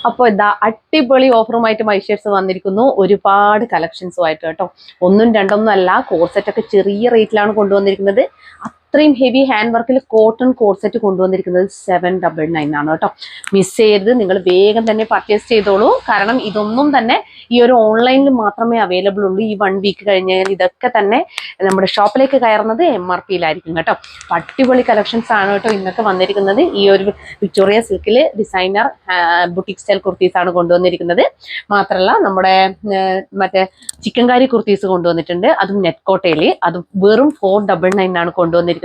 അപ്പോൾ ഇതാ അടിപൊളി ഓഫറുമായിട്ട് മൈഷേഴ്സ് വന്നിരിക്കുന്നു. ഒരുപാട് കളക്ഷൻസുമായിട്ട് കേട്ടോ. ഒന്നും രണ്ടൊന്നും അല്ല, കോർസെറ്റ് ഒക്കെ ചെറിയ റേറ്റിലാണ് കൊണ്ടുവന്നിരിക്കുന്നത്. അത്രയും ഹെവി ഹാൻഡ് വർക്കിൽ കോട്ടൺ കോർസെറ്റ് കൊണ്ടുവന്നിരിക്കുന്നത് 799 ആണ് കേട്ടോ. മിസ് ചെയ്യരുത്, നിങ്ങൾ വേഗം തന്നെ പർച്ചേസ് ചെയ്തോളൂ. കാരണം ഇതൊന്നും തന്നെ ഈ ഒരു ഓൺലൈനിൽ മാത്രമേ അവൈലബിൾ ഉള്ളൂ. ഈ 1 വീക്ക് കഴിഞ്ഞാൽ ഇതൊക്കെ തന്നെ നമ്മുടെ ഷോപ്പിലേക്ക് കയറുന്നത് MRPയിലായിരിക്കും കേട്ടോ. അടിപൊളി കളക്ഷൻസ് ആണ് കേട്ടോ ഇന്നൊക്കെ വന്നിരിക്കുന്നത്. ഈ ഒരു വിക്ടോറിയ സിൽക്കിൽ ഡിസൈനർ ബുട്ടിക് സ്റ്റൈൽ കുർത്തീസ് ആണ് കൊണ്ടുവന്നിരിക്കുന്നത്. മാത്രമല്ല നമ്മുടെ മറ്റേ ചിക്കൻകാരി കുർത്തീസ് കൊണ്ടുവന്നിട്ടുണ്ട്. അതും നെറ്റ് കോട്ടയിൽ, അതും വെറും 499 ആണ് കൊണ്ടുവന്നിരിക്കുന്നത്.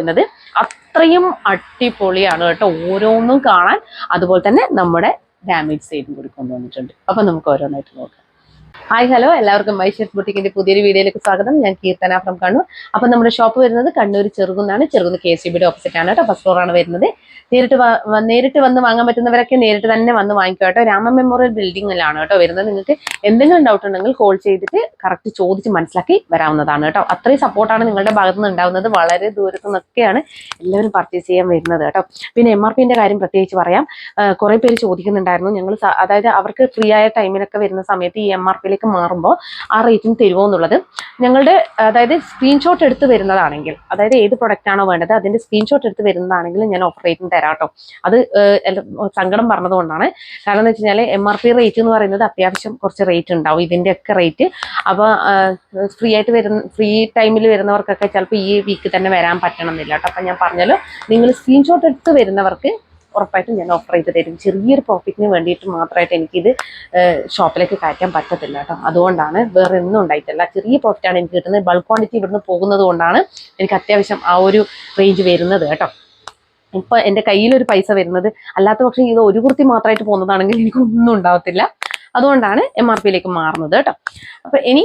അത്രയും അടിപൊളിയാണ് കേട്ടോ ഓരോന്നും കാണാൻ. അതുപോലെ തന്നെ നമ്മുടെ ഡാമേജ് സൈഡും കൂടി കൊണ്ടുവന്നിട്ടുണ്ട്. അപ്പൊ നമുക്ക് ഓരോന്നായിട്ട് നോക്കാം. ഹായ് ഹലോ, എല്ലാവർക്കും മൈഷേഴ്സ് ബുട്ടിക്കിന്റെ പുതിയൊരു വീഡിയോയിലേക്ക് സ്വാഗതം. ഞാൻ കീർത്തന ഫ്രം കണ്ണൂർ. അപ്പൊ നമ്മുടെ ഷോപ്പ് വരുന്നത് കണ്ണൂർ ചെറുകുന്നാണ്. ചെറുകുന്ന് KCBയുടെ ഓപ്പോസിറ്റ് ആണ് കേട്ടോ. ഫസ്റ്റ് ഫ്ലോർ ആണ് വരുന്നത്. നേരിട്ട് വന്ന് വാങ്ങാൻ പറ്റുന്നവരൊക്കെ നേരിട്ട് തന്നെ വന്ന് വാങ്ങിക്കുക കേട്ടോ. രാമ മെമ്മോറിയൽ ബിൽഡിങ്ങിലാണ് കേട്ടോ വരുന്നത്. നിങ്ങൾക്ക് എന്തെങ്കിലും ഡൗട്ട് ഉണ്ടെങ്കിൽ കോൾ ചെയ്തിട്ട് കറക്റ്റ് ചോദിച്ച് മനസ്സിലാക്കി വരാവുന്നതാണ് കേട്ടോ. അത്രയും സപ്പോർട്ടാണ് നിങ്ങളുടെ ഭാഗത്ത് നിന്ന് ഉണ്ടാവുന്നത്. വളരെ ദൂരത്തു നിന്നൊക്കെയാണ് എല്ലാവരും പർച്ചേസ് ചെയ്യാൻ വരുന്നത് കേട്ടോ. പിന്നെ MRPന്റെ കാര്യം പ്രത്യേകിച്ച് പറയാം. കുറെ പേര് ചോദിക്കുന്നുണ്ടായിരുന്നു. ഞങ്ങൾ അതായത് അവർക്ക് ഫ്രീ ആയ ടൈമിനൊക്കെ വരുന്ന സമയത്ത് ഈ MRPയിലേക്ക് മാറുമ്പോൾ ആ റേറ്റിന് തരുമോ എന്നുള്ളത് ഞങ്ങളുടെ അതായത് സ്ക്രീൻഷോട്ട് എടുത്ത് വരുന്നതാണെങ്കിൽ, അതായത് ഏത് പ്രൊഡക്റ്റ് ആണോ വേണ്ടത് അതിന്റെ സ്ക്രീൻഷോട്ട് എടുത്ത് വരുന്നതാണെങ്കിൽ ഞാൻ ഓഫർ റേറ്റിന് തരാം കേട്ടോ. അത് സങ്കടം പറഞ്ഞതുകൊണ്ടാണ്. കാരണം എന്ന് വെച്ച് കഴിഞ്ഞാൽ MRP റേറ്റ് എന്ന് പറയുന്നത് അത്യാവശ്യം കുറച്ച് റേറ്റ് ഉണ്ടാവും ഇതിന്റെയൊക്കെ റേറ്റ്. അപ്പൊ ഫ്രീ ടൈമിൽ വരുന്നവർക്കൊക്കെ ചിലപ്പോൾ ഈ വീക്ക് തന്നെ വരാൻ പറ്റണമെന്നില്ല കേട്ടോ. അപ്പൊ ഞാൻ പറഞ്ഞാലോ, നിങ്ങൾ സ്ക്രീൻഷോട്ട് എടുത്ത് വരുന്നവർക്ക് ഉറപ്പായിട്ടും ഞാൻ ഓഫർ ചെയ്ത് തരും. ചെറിയൊരു പ്രോഫിറ്റിന് വേണ്ടിയിട്ട് മാത്രമായിട്ട് എനിക്കിത് ഷോപ്പിലേക്ക് കയറ്റാൻ പറ്റത്തില്ല കേട്ടോ. അതുകൊണ്ടാണ്, വേറെ ഒന്നും ഉണ്ടായിട്ടില്ല. ചെറിയ പ്രോഫിറ്റാണ് എനിക്ക് കിട്ടുന്നത്. ബൾക്ക് ക്വാണ്ടിറ്റി ഇവിടുന്ന് പോകുന്നത് കൊണ്ടാണ് എനിക്ക് അത്യാവശ്യം ആ ഒരു റേഞ്ച് വരുന്നത് കേട്ടോ. ഇപ്പൊ എൻ്റെ കയ്യിലൊരു പൈസ വരുന്നത്. അല്ലാത്ത പക്ഷേ ഇത് ഒരു കുർത്തി മാത്രമായിട്ട് പോകുന്നതാണെങ്കിൽ എനിക്കൊന്നും ഉണ്ടാവത്തില്ല. അതുകൊണ്ടാണ് MRPയിലേക്ക് മാറുന്നത് കേട്ടോ. അപ്പൊ ഇനി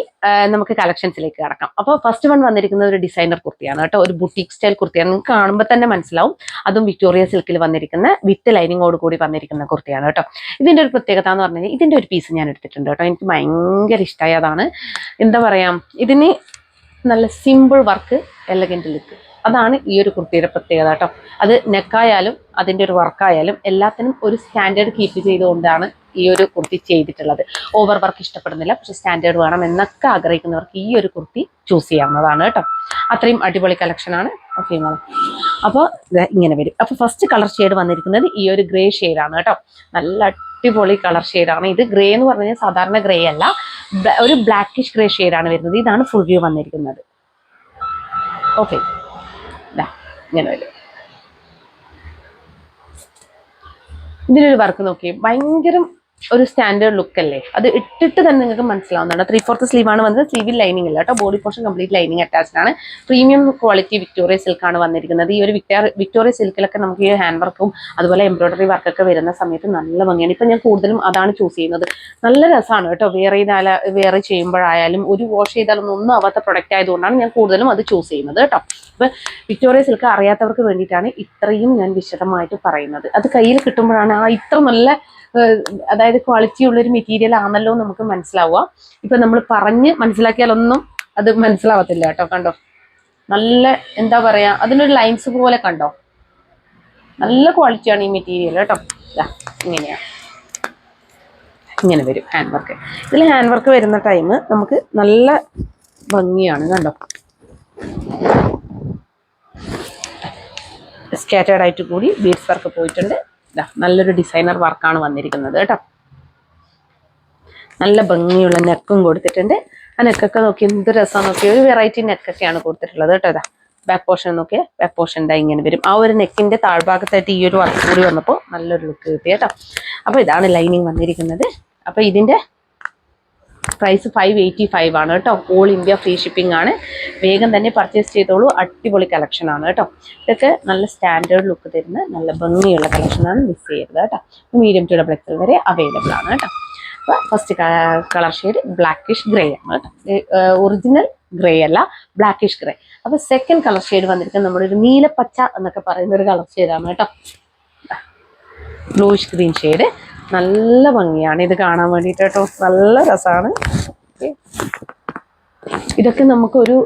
നമുക്ക് കളക്ഷൻസിലേക്ക് കടക്കാം. അപ്പോൾ ഫസ്റ്റ് വൺ വന്നിരിക്കുന്നത് ഒരു ഡിസൈനർ കുർത്തിയാണ് കേട്ടോ. ഒരു ബുട്ടീക് സ്റ്റൈൽ കുർത്തിയാണ്. നിങ്ങൾക്ക് കാണുമ്പോൾ തന്നെ മനസ്സിലാവും. അതും വിക്ടോറിയ സിൽക്കിൽ വന്നിരിക്കുന്ന വിത്ത് ലൈനിങ്ങോട് കൂടി വന്നിരിക്കുന്ന കുർത്തിയാണ് കേട്ടോ. ഇതിന്റെ ഒരു പ്രത്യേകത എന്ന് പറഞ്ഞു കഴിഞ്ഞാൽ ഇതിന്റെ ഒരു പീസ് ഞാൻ എടുത്തിട്ടുണ്ട് കേട്ടോ. എനിക്ക് ഭയങ്കര ഇഷ്ടമായി. അതാണ് എന്താ പറയാ, ഇതിന് നല്ല സിമ്പിൾ വർക്ക്, എലഗന്റ് ലുക്ക്. അതാണ് ഈ ഒരു കുർത്തിയുടെ പ്രത്യേകത കേട്ടോ. അത് നെക്കായാലും അതിൻ്റെ ഒരു വർക്കായാലും എല്ലാത്തിനും ഒരു സ്റ്റാൻഡേർഡ് കീപ്പ് ചെയ്തുകൊണ്ടാണ് ഈ ഒരു കുർത്തി ചെയ്തിട്ടുള്ളത്. ഓവർ വർക്ക് ഇഷ്ടപ്പെടുന്നില്ല, പക്ഷെ സ്റ്റാൻഡേർഡ് വേണം എന്നൊക്കെ ആഗ്രഹിക്കുന്നവർക്ക് ഈ ഒരു കുർത്തി ചൂസ് ചെയ്യാവുന്നതാണ് കേട്ടോ. അത്രയും അടിപൊളി കളക്ഷനാണ്. ഓക്കെ മോളെ, അപ്പോൾ ഇങ്ങനെ വരും. അപ്പോൾ ഫസ്റ്റ് കളർ ഷെയ്ഡ് വന്നിരിക്കുന്നത് ഈ ഒരു ഗ്രേ ഷെയ്ഡാണ് കേട്ടോ. നല്ല അടിപൊളി കളർ ഷെയ്ഡാണ് ഇത്. ഗ്രേ എന്ന് പറഞ്ഞു കഴിഞ്ഞാൽ സാധാരണ ഗ്രേ അല്ല, ഒരു ബ്ലാക്കിഷ് ഗ്രേ ഷെയ്ഡാണ് വരുന്നത്. ഇതാണ് ഫുൾ വ്യൂ വന്നിരിക്കുന്നത്. ഓക്കെ, ഇങ്ങനെ വരും. ഇതിനൊരു വർക്ക് നോക്കി, ഭയങ്കര ഒരു സ്റ്റാൻഡേർഡ് ലുക്ക് അല്ലേ. അത് ഇട്ടിട്ട് തന്നെ നിങ്ങൾക്ക് മനസ്സിലാവുന്നതാണ്. 3/4 സ്ലീവ് ആണ് വന്നത്. സ്ലീവിൽ ലൈനിങ് ഇല്ല കേട്ടോ. Body portion complete lining attached ആണ്. പ്രീമിയം ക്വാളിറ്റി വിക്ടോറിയ സിൽക്കാണ് വന്നിരിക്കുന്നത്. ഈ ഒരു വിക്ടോറിയ സിൽക്കിലൊക്കെ നമുക്ക് ഈ ഹാൻഡ് വർക്കും അതുപോലെ എംബ്രോയിഡറി വർക്കൊക്കെ വരുന്ന സമയത്ത് നല്ല ഭംഗിയാണ്. ഇപ്പൊ ഞാൻ കൂടുതലും അതാണ് ചൂസ് ചെയ്യുന്നത്. നല്ല രസമാണ് കേട്ടോ. വേറെ ചെയ്യുമ്പോഴായാലും ഒരു വാഷ് ചെയ്താലൊന്നും ഒന്നും ആവാത്ത പ്രൊഡക്റ്റ് ആയതുകൊണ്ടാണ് ഞാൻ കൂടുതലും അത് ചൂസ് ചെയ്യുന്നത് കേട്ടോ. അപ്പൊ വിക്ടോറിയ സിൽക്ക് അറിയാത്തവർക്ക് വേണ്ടിയിട്ടാണ് ഇത്രയും ഞാൻ വിശദമായിട്ട് പറയുന്നത്. അത് കയ്യിൽ കിട്ടുമ്പോഴാണ് ഇത്ര നല്ല അതായത് ക്വാളിറ്റി ഉള്ളൊരു മെറ്റീരിയൽ ആണല്ലോ നമുക്ക് മനസ്സിലാവുക. ഇപ്പൊ നമ്മൾ പറഞ്ഞ് മനസ്സിലാക്കിയാലൊന്നും അത് മനസ്സിലാവത്തില്ല കേട്ടോ. കണ്ടോ, നല്ല എന്താ പറയാ, അതിനൊരു ലൈൻസ് പോലെ കണ്ടോ, നല്ല ക്വാളിറ്റിയാണ് ഈ മെറ്റീരിയൽ കേട്ടോ. ഇങ്ങനെയാണ്, ഇങ്ങനെ വരും ഹാൻഡ് വർക്ക്. ഇതിൽ ഹാൻഡ് വർക്ക് വരുന്ന ടൈം നമുക്ക് നല്ല ഭംഗിയാണ്. കണ്ടോ, സ്കാറ്റേർഡ് ആയിട്ട് കൂടി ബീഡ്സ് വർക്ക് പോയിട്ടുണ്ട്. നല്ലൊരു ഡിസൈനർ വർക്കാണ് വന്നിരിക്കുന്നത് കേട്ടോ. നല്ല ഭംഗിയുള്ള നെക്കും കൊടുത്തിട്ടുണ്ട്. ആ നെക്കൊക്കെ നോക്കി എന്ത് രസം നോക്കി, ഒരു വെറൈറ്റി നെക്കൊക്കെയാണ് കൊടുത്തിട്ടുള്ളത് കേട്ടോ. ഇതാ ബാക്ക് പോർഷൻ നോക്കിയാൽ ബാക്ക് പോർഷൻ ഇതാ ഇങ്ങനെ വരും. ആ ഒരു നെക്കിന്റെ താഴ്ഭാഗത്തായിട്ട് ഈ ഒരു വർക്ക് കൂടി വന്നപ്പോൾ നല്ലൊരു ലുക്ക് കിട്ടി കേട്ടോ. അപ്പോൾ ഇതാണ് ലൈനിങ് വന്നിരിക്കുന്നത്. അപ്പോൾ ഇതിന്റെ പ്രൈസ് 585 ആണ് കേട്ടോ. ഓൾ ഇന്ത്യ ഫ്രീ ഷിപ്പിംഗ് ആണ്. വേഗം തന്നെ പർച്ചേസ് ചെയ്തോളൂ. അടിപൊളി കളക്ഷൻ ആണ് കേട്ടോ. ഇതൊക്കെ നല്ല സ്റ്റാൻഡേർഡ് ലുക്ക് തരുന്ന നല്ല ഭംഗിയുള്ള കളക്ഷനാണ്. മിസ് ചെയ്യരുത് കേട്ടോ. മീഡിയം ടു ഡബിൾ എക്സൽ വരെ അവൈലബിൾ ആണ് കേട്ടോ. അപ്പോൾ first colour shade blackish grey ആണ് കേട്ടോ. ഒറിജിനൽ ഗ്രേ അല്ല, ബ്ലാക്കിഷ് ഗ്രേ. അപ്പോൾ സെക്കൻഡ് കളർ ഷെയ്ഡ് വന്നിരിക്കുന്നത് നമ്മുടെ ഒരു നീലപ്പച്ച എന്നൊക്കെ പറയുന്ന ഒരു കളർ ഷെയ്ഡാണ് കേട്ടോ. Bluish green shade. നല്ല ഭംഗിയാണ് ഇത് കാണാൻ വേണ്ടിയിട്ട് കേട്ടോ. നല്ല രസമാണ്. ഇതൊക്കെ നമുക്കൊരു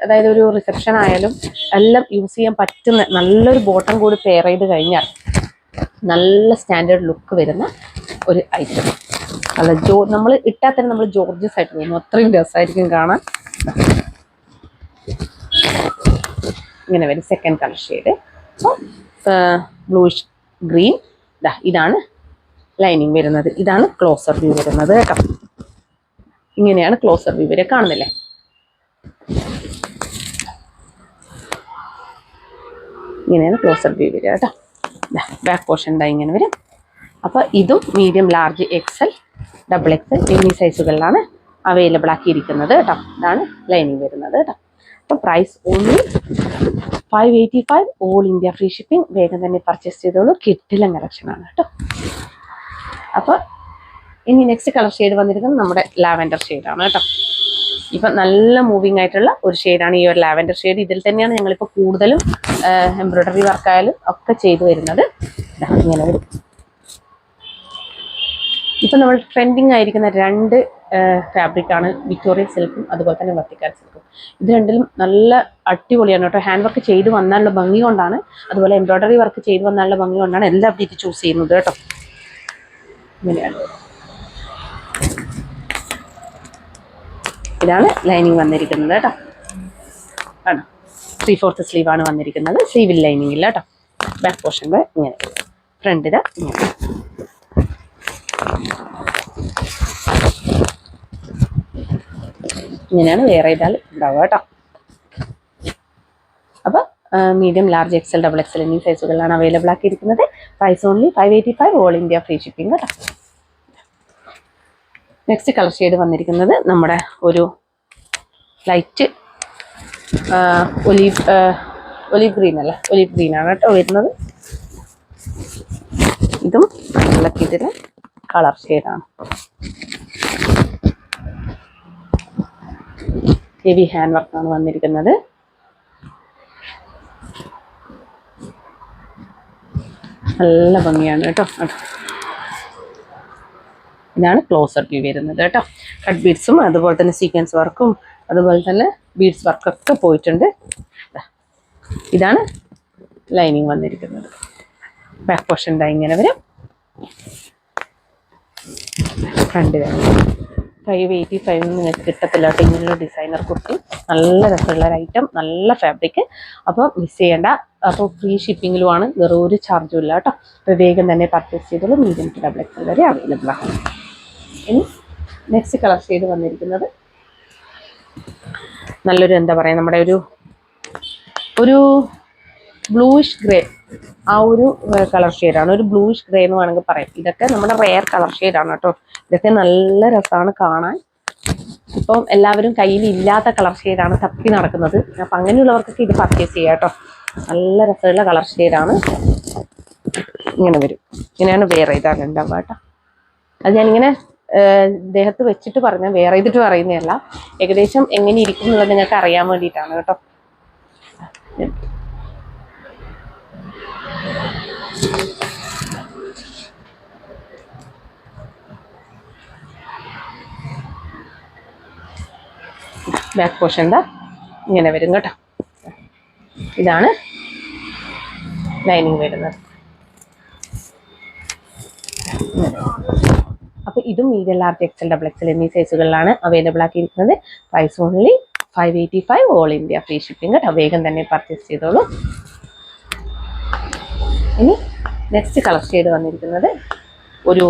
അതായത് ഒരു റിസപ്ഷൻ ആയാലും എല്ലാം യൂസ് ചെയ്യാൻ പറ്റുന്ന നല്ലൊരു ബോട്ടം കൂടി പെയർ ചെയ്ത് കഴിഞ്ഞാൽ നല്ല സ്റ്റാൻഡേർഡ് ലുക്ക് വരുന്ന ഒരു ഐറ്റം. അല്ല നമ്മൾ ഇട്ടാൽ തന്നെ നമ്മൾ ജോർജസ് ആയിട്ട് തോന്നും, അത്രയും രസമായിരിക്കും കാണാൻ. ഇങ്ങനെ വരും സെക്കൻഡ് കളർ ഷെയ്ഡ്. അപ്പോൾ ബ്ലൂഷ് ഗ്രീൻ. ഇതാണ് ലൈനിങ് വരുന്നത്. ഇതാണ് ക്ലോസർ വ്യൂ വരുന്നത് കേട്ടോ. ഇങ്ങനെയാണ് ക്ലോസർ വ്യൂ വരെ, കാണുന്നില്ലേ? ഇങ്ങനെയാണ് ക്ലോസർ വ്യൂ വരിക കേട്ടോ. ബാക്ക് പോർഷൻ ഇങ്ങനെ വരും. അപ്പോൾ ഇതും medium, large, XL, double XL എന്നീ സൈസുകളിലാണ് അവൈലബിൾ ആക്കിയിരിക്കുന്നത് കേട്ടോ. ഇതാണ് ലൈനിങ് വരുന്നത് കേട്ടോ. അപ്പോൾ price only 585, all India free shipping. വേഗം തന്നെ പർച്ചേസ് ചെയ്തോളൂ. കിഡിലൻ കളക്ഷനാണ് കേട്ടോ. അപ്പോൾ ഇനി നെക്സ്റ്റ് കളർ ഷെയ്ഡ് വന്നിരിക്കുന്നത് നമ്മുടെ ലാവൻഡർ ഷെയ്ഡാണ് കേട്ടോ. ഇപ്പം നല്ല മൂവിങ് ആയിട്ടുള്ള ഒരു ഷെയ്ഡാണ് ഈ ഒരു ലാവൻഡർ ഷെയ്ഡ്. ഇതിൽ തന്നെയാണ് ഞങ്ങളിപ്പോൾ കൂടുതലും എംബ്രോയ്ഡറി വർക്കായാലും ഒക്കെ ചെയ്തു വരുന്നത്. ഇങ്ങനെ വരും. ഇപ്പം നമ്മൾ ട്രെൻഡിങ് ആയിരിക്കുന്ന രണ്ട് ഫാബ്രിക്കാണ്, വിക്ടോറിയ സിൽക്കും അതുപോലെ തന്നെ വർത്തിക്കാൻ സിൽക്കും. ഇത് രണ്ടിലും നല്ല അടിപൊളിയാണ് കേട്ടോ. ഹാൻഡ് വർക്ക് ചെയ്ത് വന്നാലുള്ള ഭംഗി കൊണ്ടാണ്, അതുപോലെ എംബ്രോയ്ഡറി വർക്ക് ചെയ്ത് വന്നാലുള്ള ഭംഗി കൊണ്ടാണ് എല്ലാവരും ഇത് ചൂസ് ചെയ്യുന്നത് കേട്ടോ. ഇങ്ങനെയാണ്. ഇതാണ് ലൈനിങ് വന്നിരിക്കുന്നത് കേട്ടോ. ആണ് 3/4 സ്ലീവാണ് വന്നിരിക്കുന്നത്. സ്ലീവിൽ ലൈനിങ് ഇല്ല കേട്ടോ. ബാക്ക് പോർഷൻ ഇങ്ങനെ, ഫ്രണ്ട് ഇതാ ഇങ്ങനെ. ഇങ്ങനെയാണ് വേറെ ഇതാൽ ഉണ്ടാവുക കേട്ടോ. അപ്പോൾ medium, large, XL, double XL എന്നീ സൈസുകളിലാണ് അവൈലബിൾ ആക്കിയിരിക്കുന്നത്. Price only 585, all India free shipping കേട്ടോ. നെക്സ്റ്റ് കളർ ഷെയ്ഡ് വന്നിരിക്കുന്നത് നമ്മുടെ ഒരു ലൈറ്റ് ഒലീവ് ഗ്രീൻ അല്ല, ഒലീവ് ഗ്രീനാണ് കേട്ടോ വരുന്നത്. ഇതും നല്ല ഇതിലെ കളർ ഷെയ്ഡാണ്. ഹെവി ഹാൻഡ് വർക്കാണ് വന്നിരിക്കുന്നത്. നല്ല ഭംഗിയാണ് കേട്ടോ. ഇതാണ് ക്ലോസർ വ്യൂ വരുന്നത് കേട്ടോ. കട്ട് ബീഡ്സും അതുപോലെ തന്നെ സീക്വൻസ് വർക്കും അതുപോലെ തന്നെ ബീഡ്സ് വർക്കൊക്കെ പോയിട്ടുണ്ട്. ഇതാണ് ലൈനിങ് വന്നിരിക്കുന്നത്. ബാക്ക് പോർഷൻ ഇങ്ങനെ വരും. ഫ്രണ്ട് വരും. 585 നിങ്ങൾക്ക് കിട്ടത്തില്ല കേട്ടോ ഇങ്ങനൊരു ഡിസൈനർ കുർത്തി. നല്ല രസമുള്ള ഒരു ഐറ്റം, നല്ല ഫാബ്രിക്. അപ്പോൾ മിസ് ചെയ്യേണ്ട. അപ്പോൾ ഫ്രീ ഷിപ്പിങ്ങിലുമാണ്, വെറും ഒരു ചാർജും ഇല്ല കേട്ടോ. അപ്പോൾ വേഗം തന്നെ പർച്ചേസ് ചെയ്തോളൂ. മീഡിയം ടു ഡബിൾ എക്സൽ വരെ അവൈലബിൾ ആണ്. ഇനി നെക്സ്റ്റ് കളർ ഷെയ്ഡ് വന്നിരിക്കുന്നത് നല്ലൊരു എന്താ പറയുക, നമ്മുടെ ഒരു ബ്ലൂയിഷ് ഗ്രേ, ആ ഒരു കളർ ഷെയ്ഡാണ്. ഒരു ബ്ലൂയിഷ് ഗ്രേ എന്ന് വേണമെങ്കിൽ പറയാം. ഇതൊക്കെ നമ്മുടെ റെയർ കളർ ഷെയ്ഡാണ് കേട്ടോ. ഇതൊക്കെ നല്ല രസമാണ് കാണാൻ. ഇപ്പം എല്ലാവരും കയ്യിൽ ഇല്ലാത്ത കളർ ഷെയ്ഡാണ് തപ്പി നടക്കുന്നത്. അപ്പം അങ്ങനെയുള്ളവർക്കൊക്കെ ഇത് പർച്ചേസ് ചെയ്യാം കേട്ടോ. നല്ല രസമുള്ള കളർ ഷെയ്ഡാണ്. ഇങ്ങനെ വരും. ഇങ്ങനെയാണ് വേറെ ഇതാണ് ഉണ്ടാവുക കേട്ടോ. അത് ഞാനിങ്ങനെ ദേഹത്ത് വെച്ചിട്ട് പറഞ്ഞാൽ വേറെ ചെയ്തിട്ട് പറയുന്നതല്ല, ഏകദേശം എങ്ങനെ ഇരിക്കും എന്നുള്ളത് നിങ്ങൾക്ക് അറിയാൻ വേണ്ടിയിട്ടാണ് കേട്ടോ. ബാക്ക് പോർഷൻ എന്താ ഇങ്ങനെ വരും കേട്ടോ. ഇതാണ് ലൈനിങ് വരുന്നത്. അപ്പോൾ ഇതും medium, large, XL, double XL എന്നീ സൈസുകളിലാണ് അവൈലബിൾ ആക്കിയിരിക്കുന്നത്. Price only 585, all India free shipping കേട്ടോ. വേഗം തന്നെ പർച്ചേസ് ചെയ്തോളൂ. ഇനി നെക്സ്റ്റ് കളർ ഷെയ്ഡ് വന്നിരിക്കുന്നത് ഒരു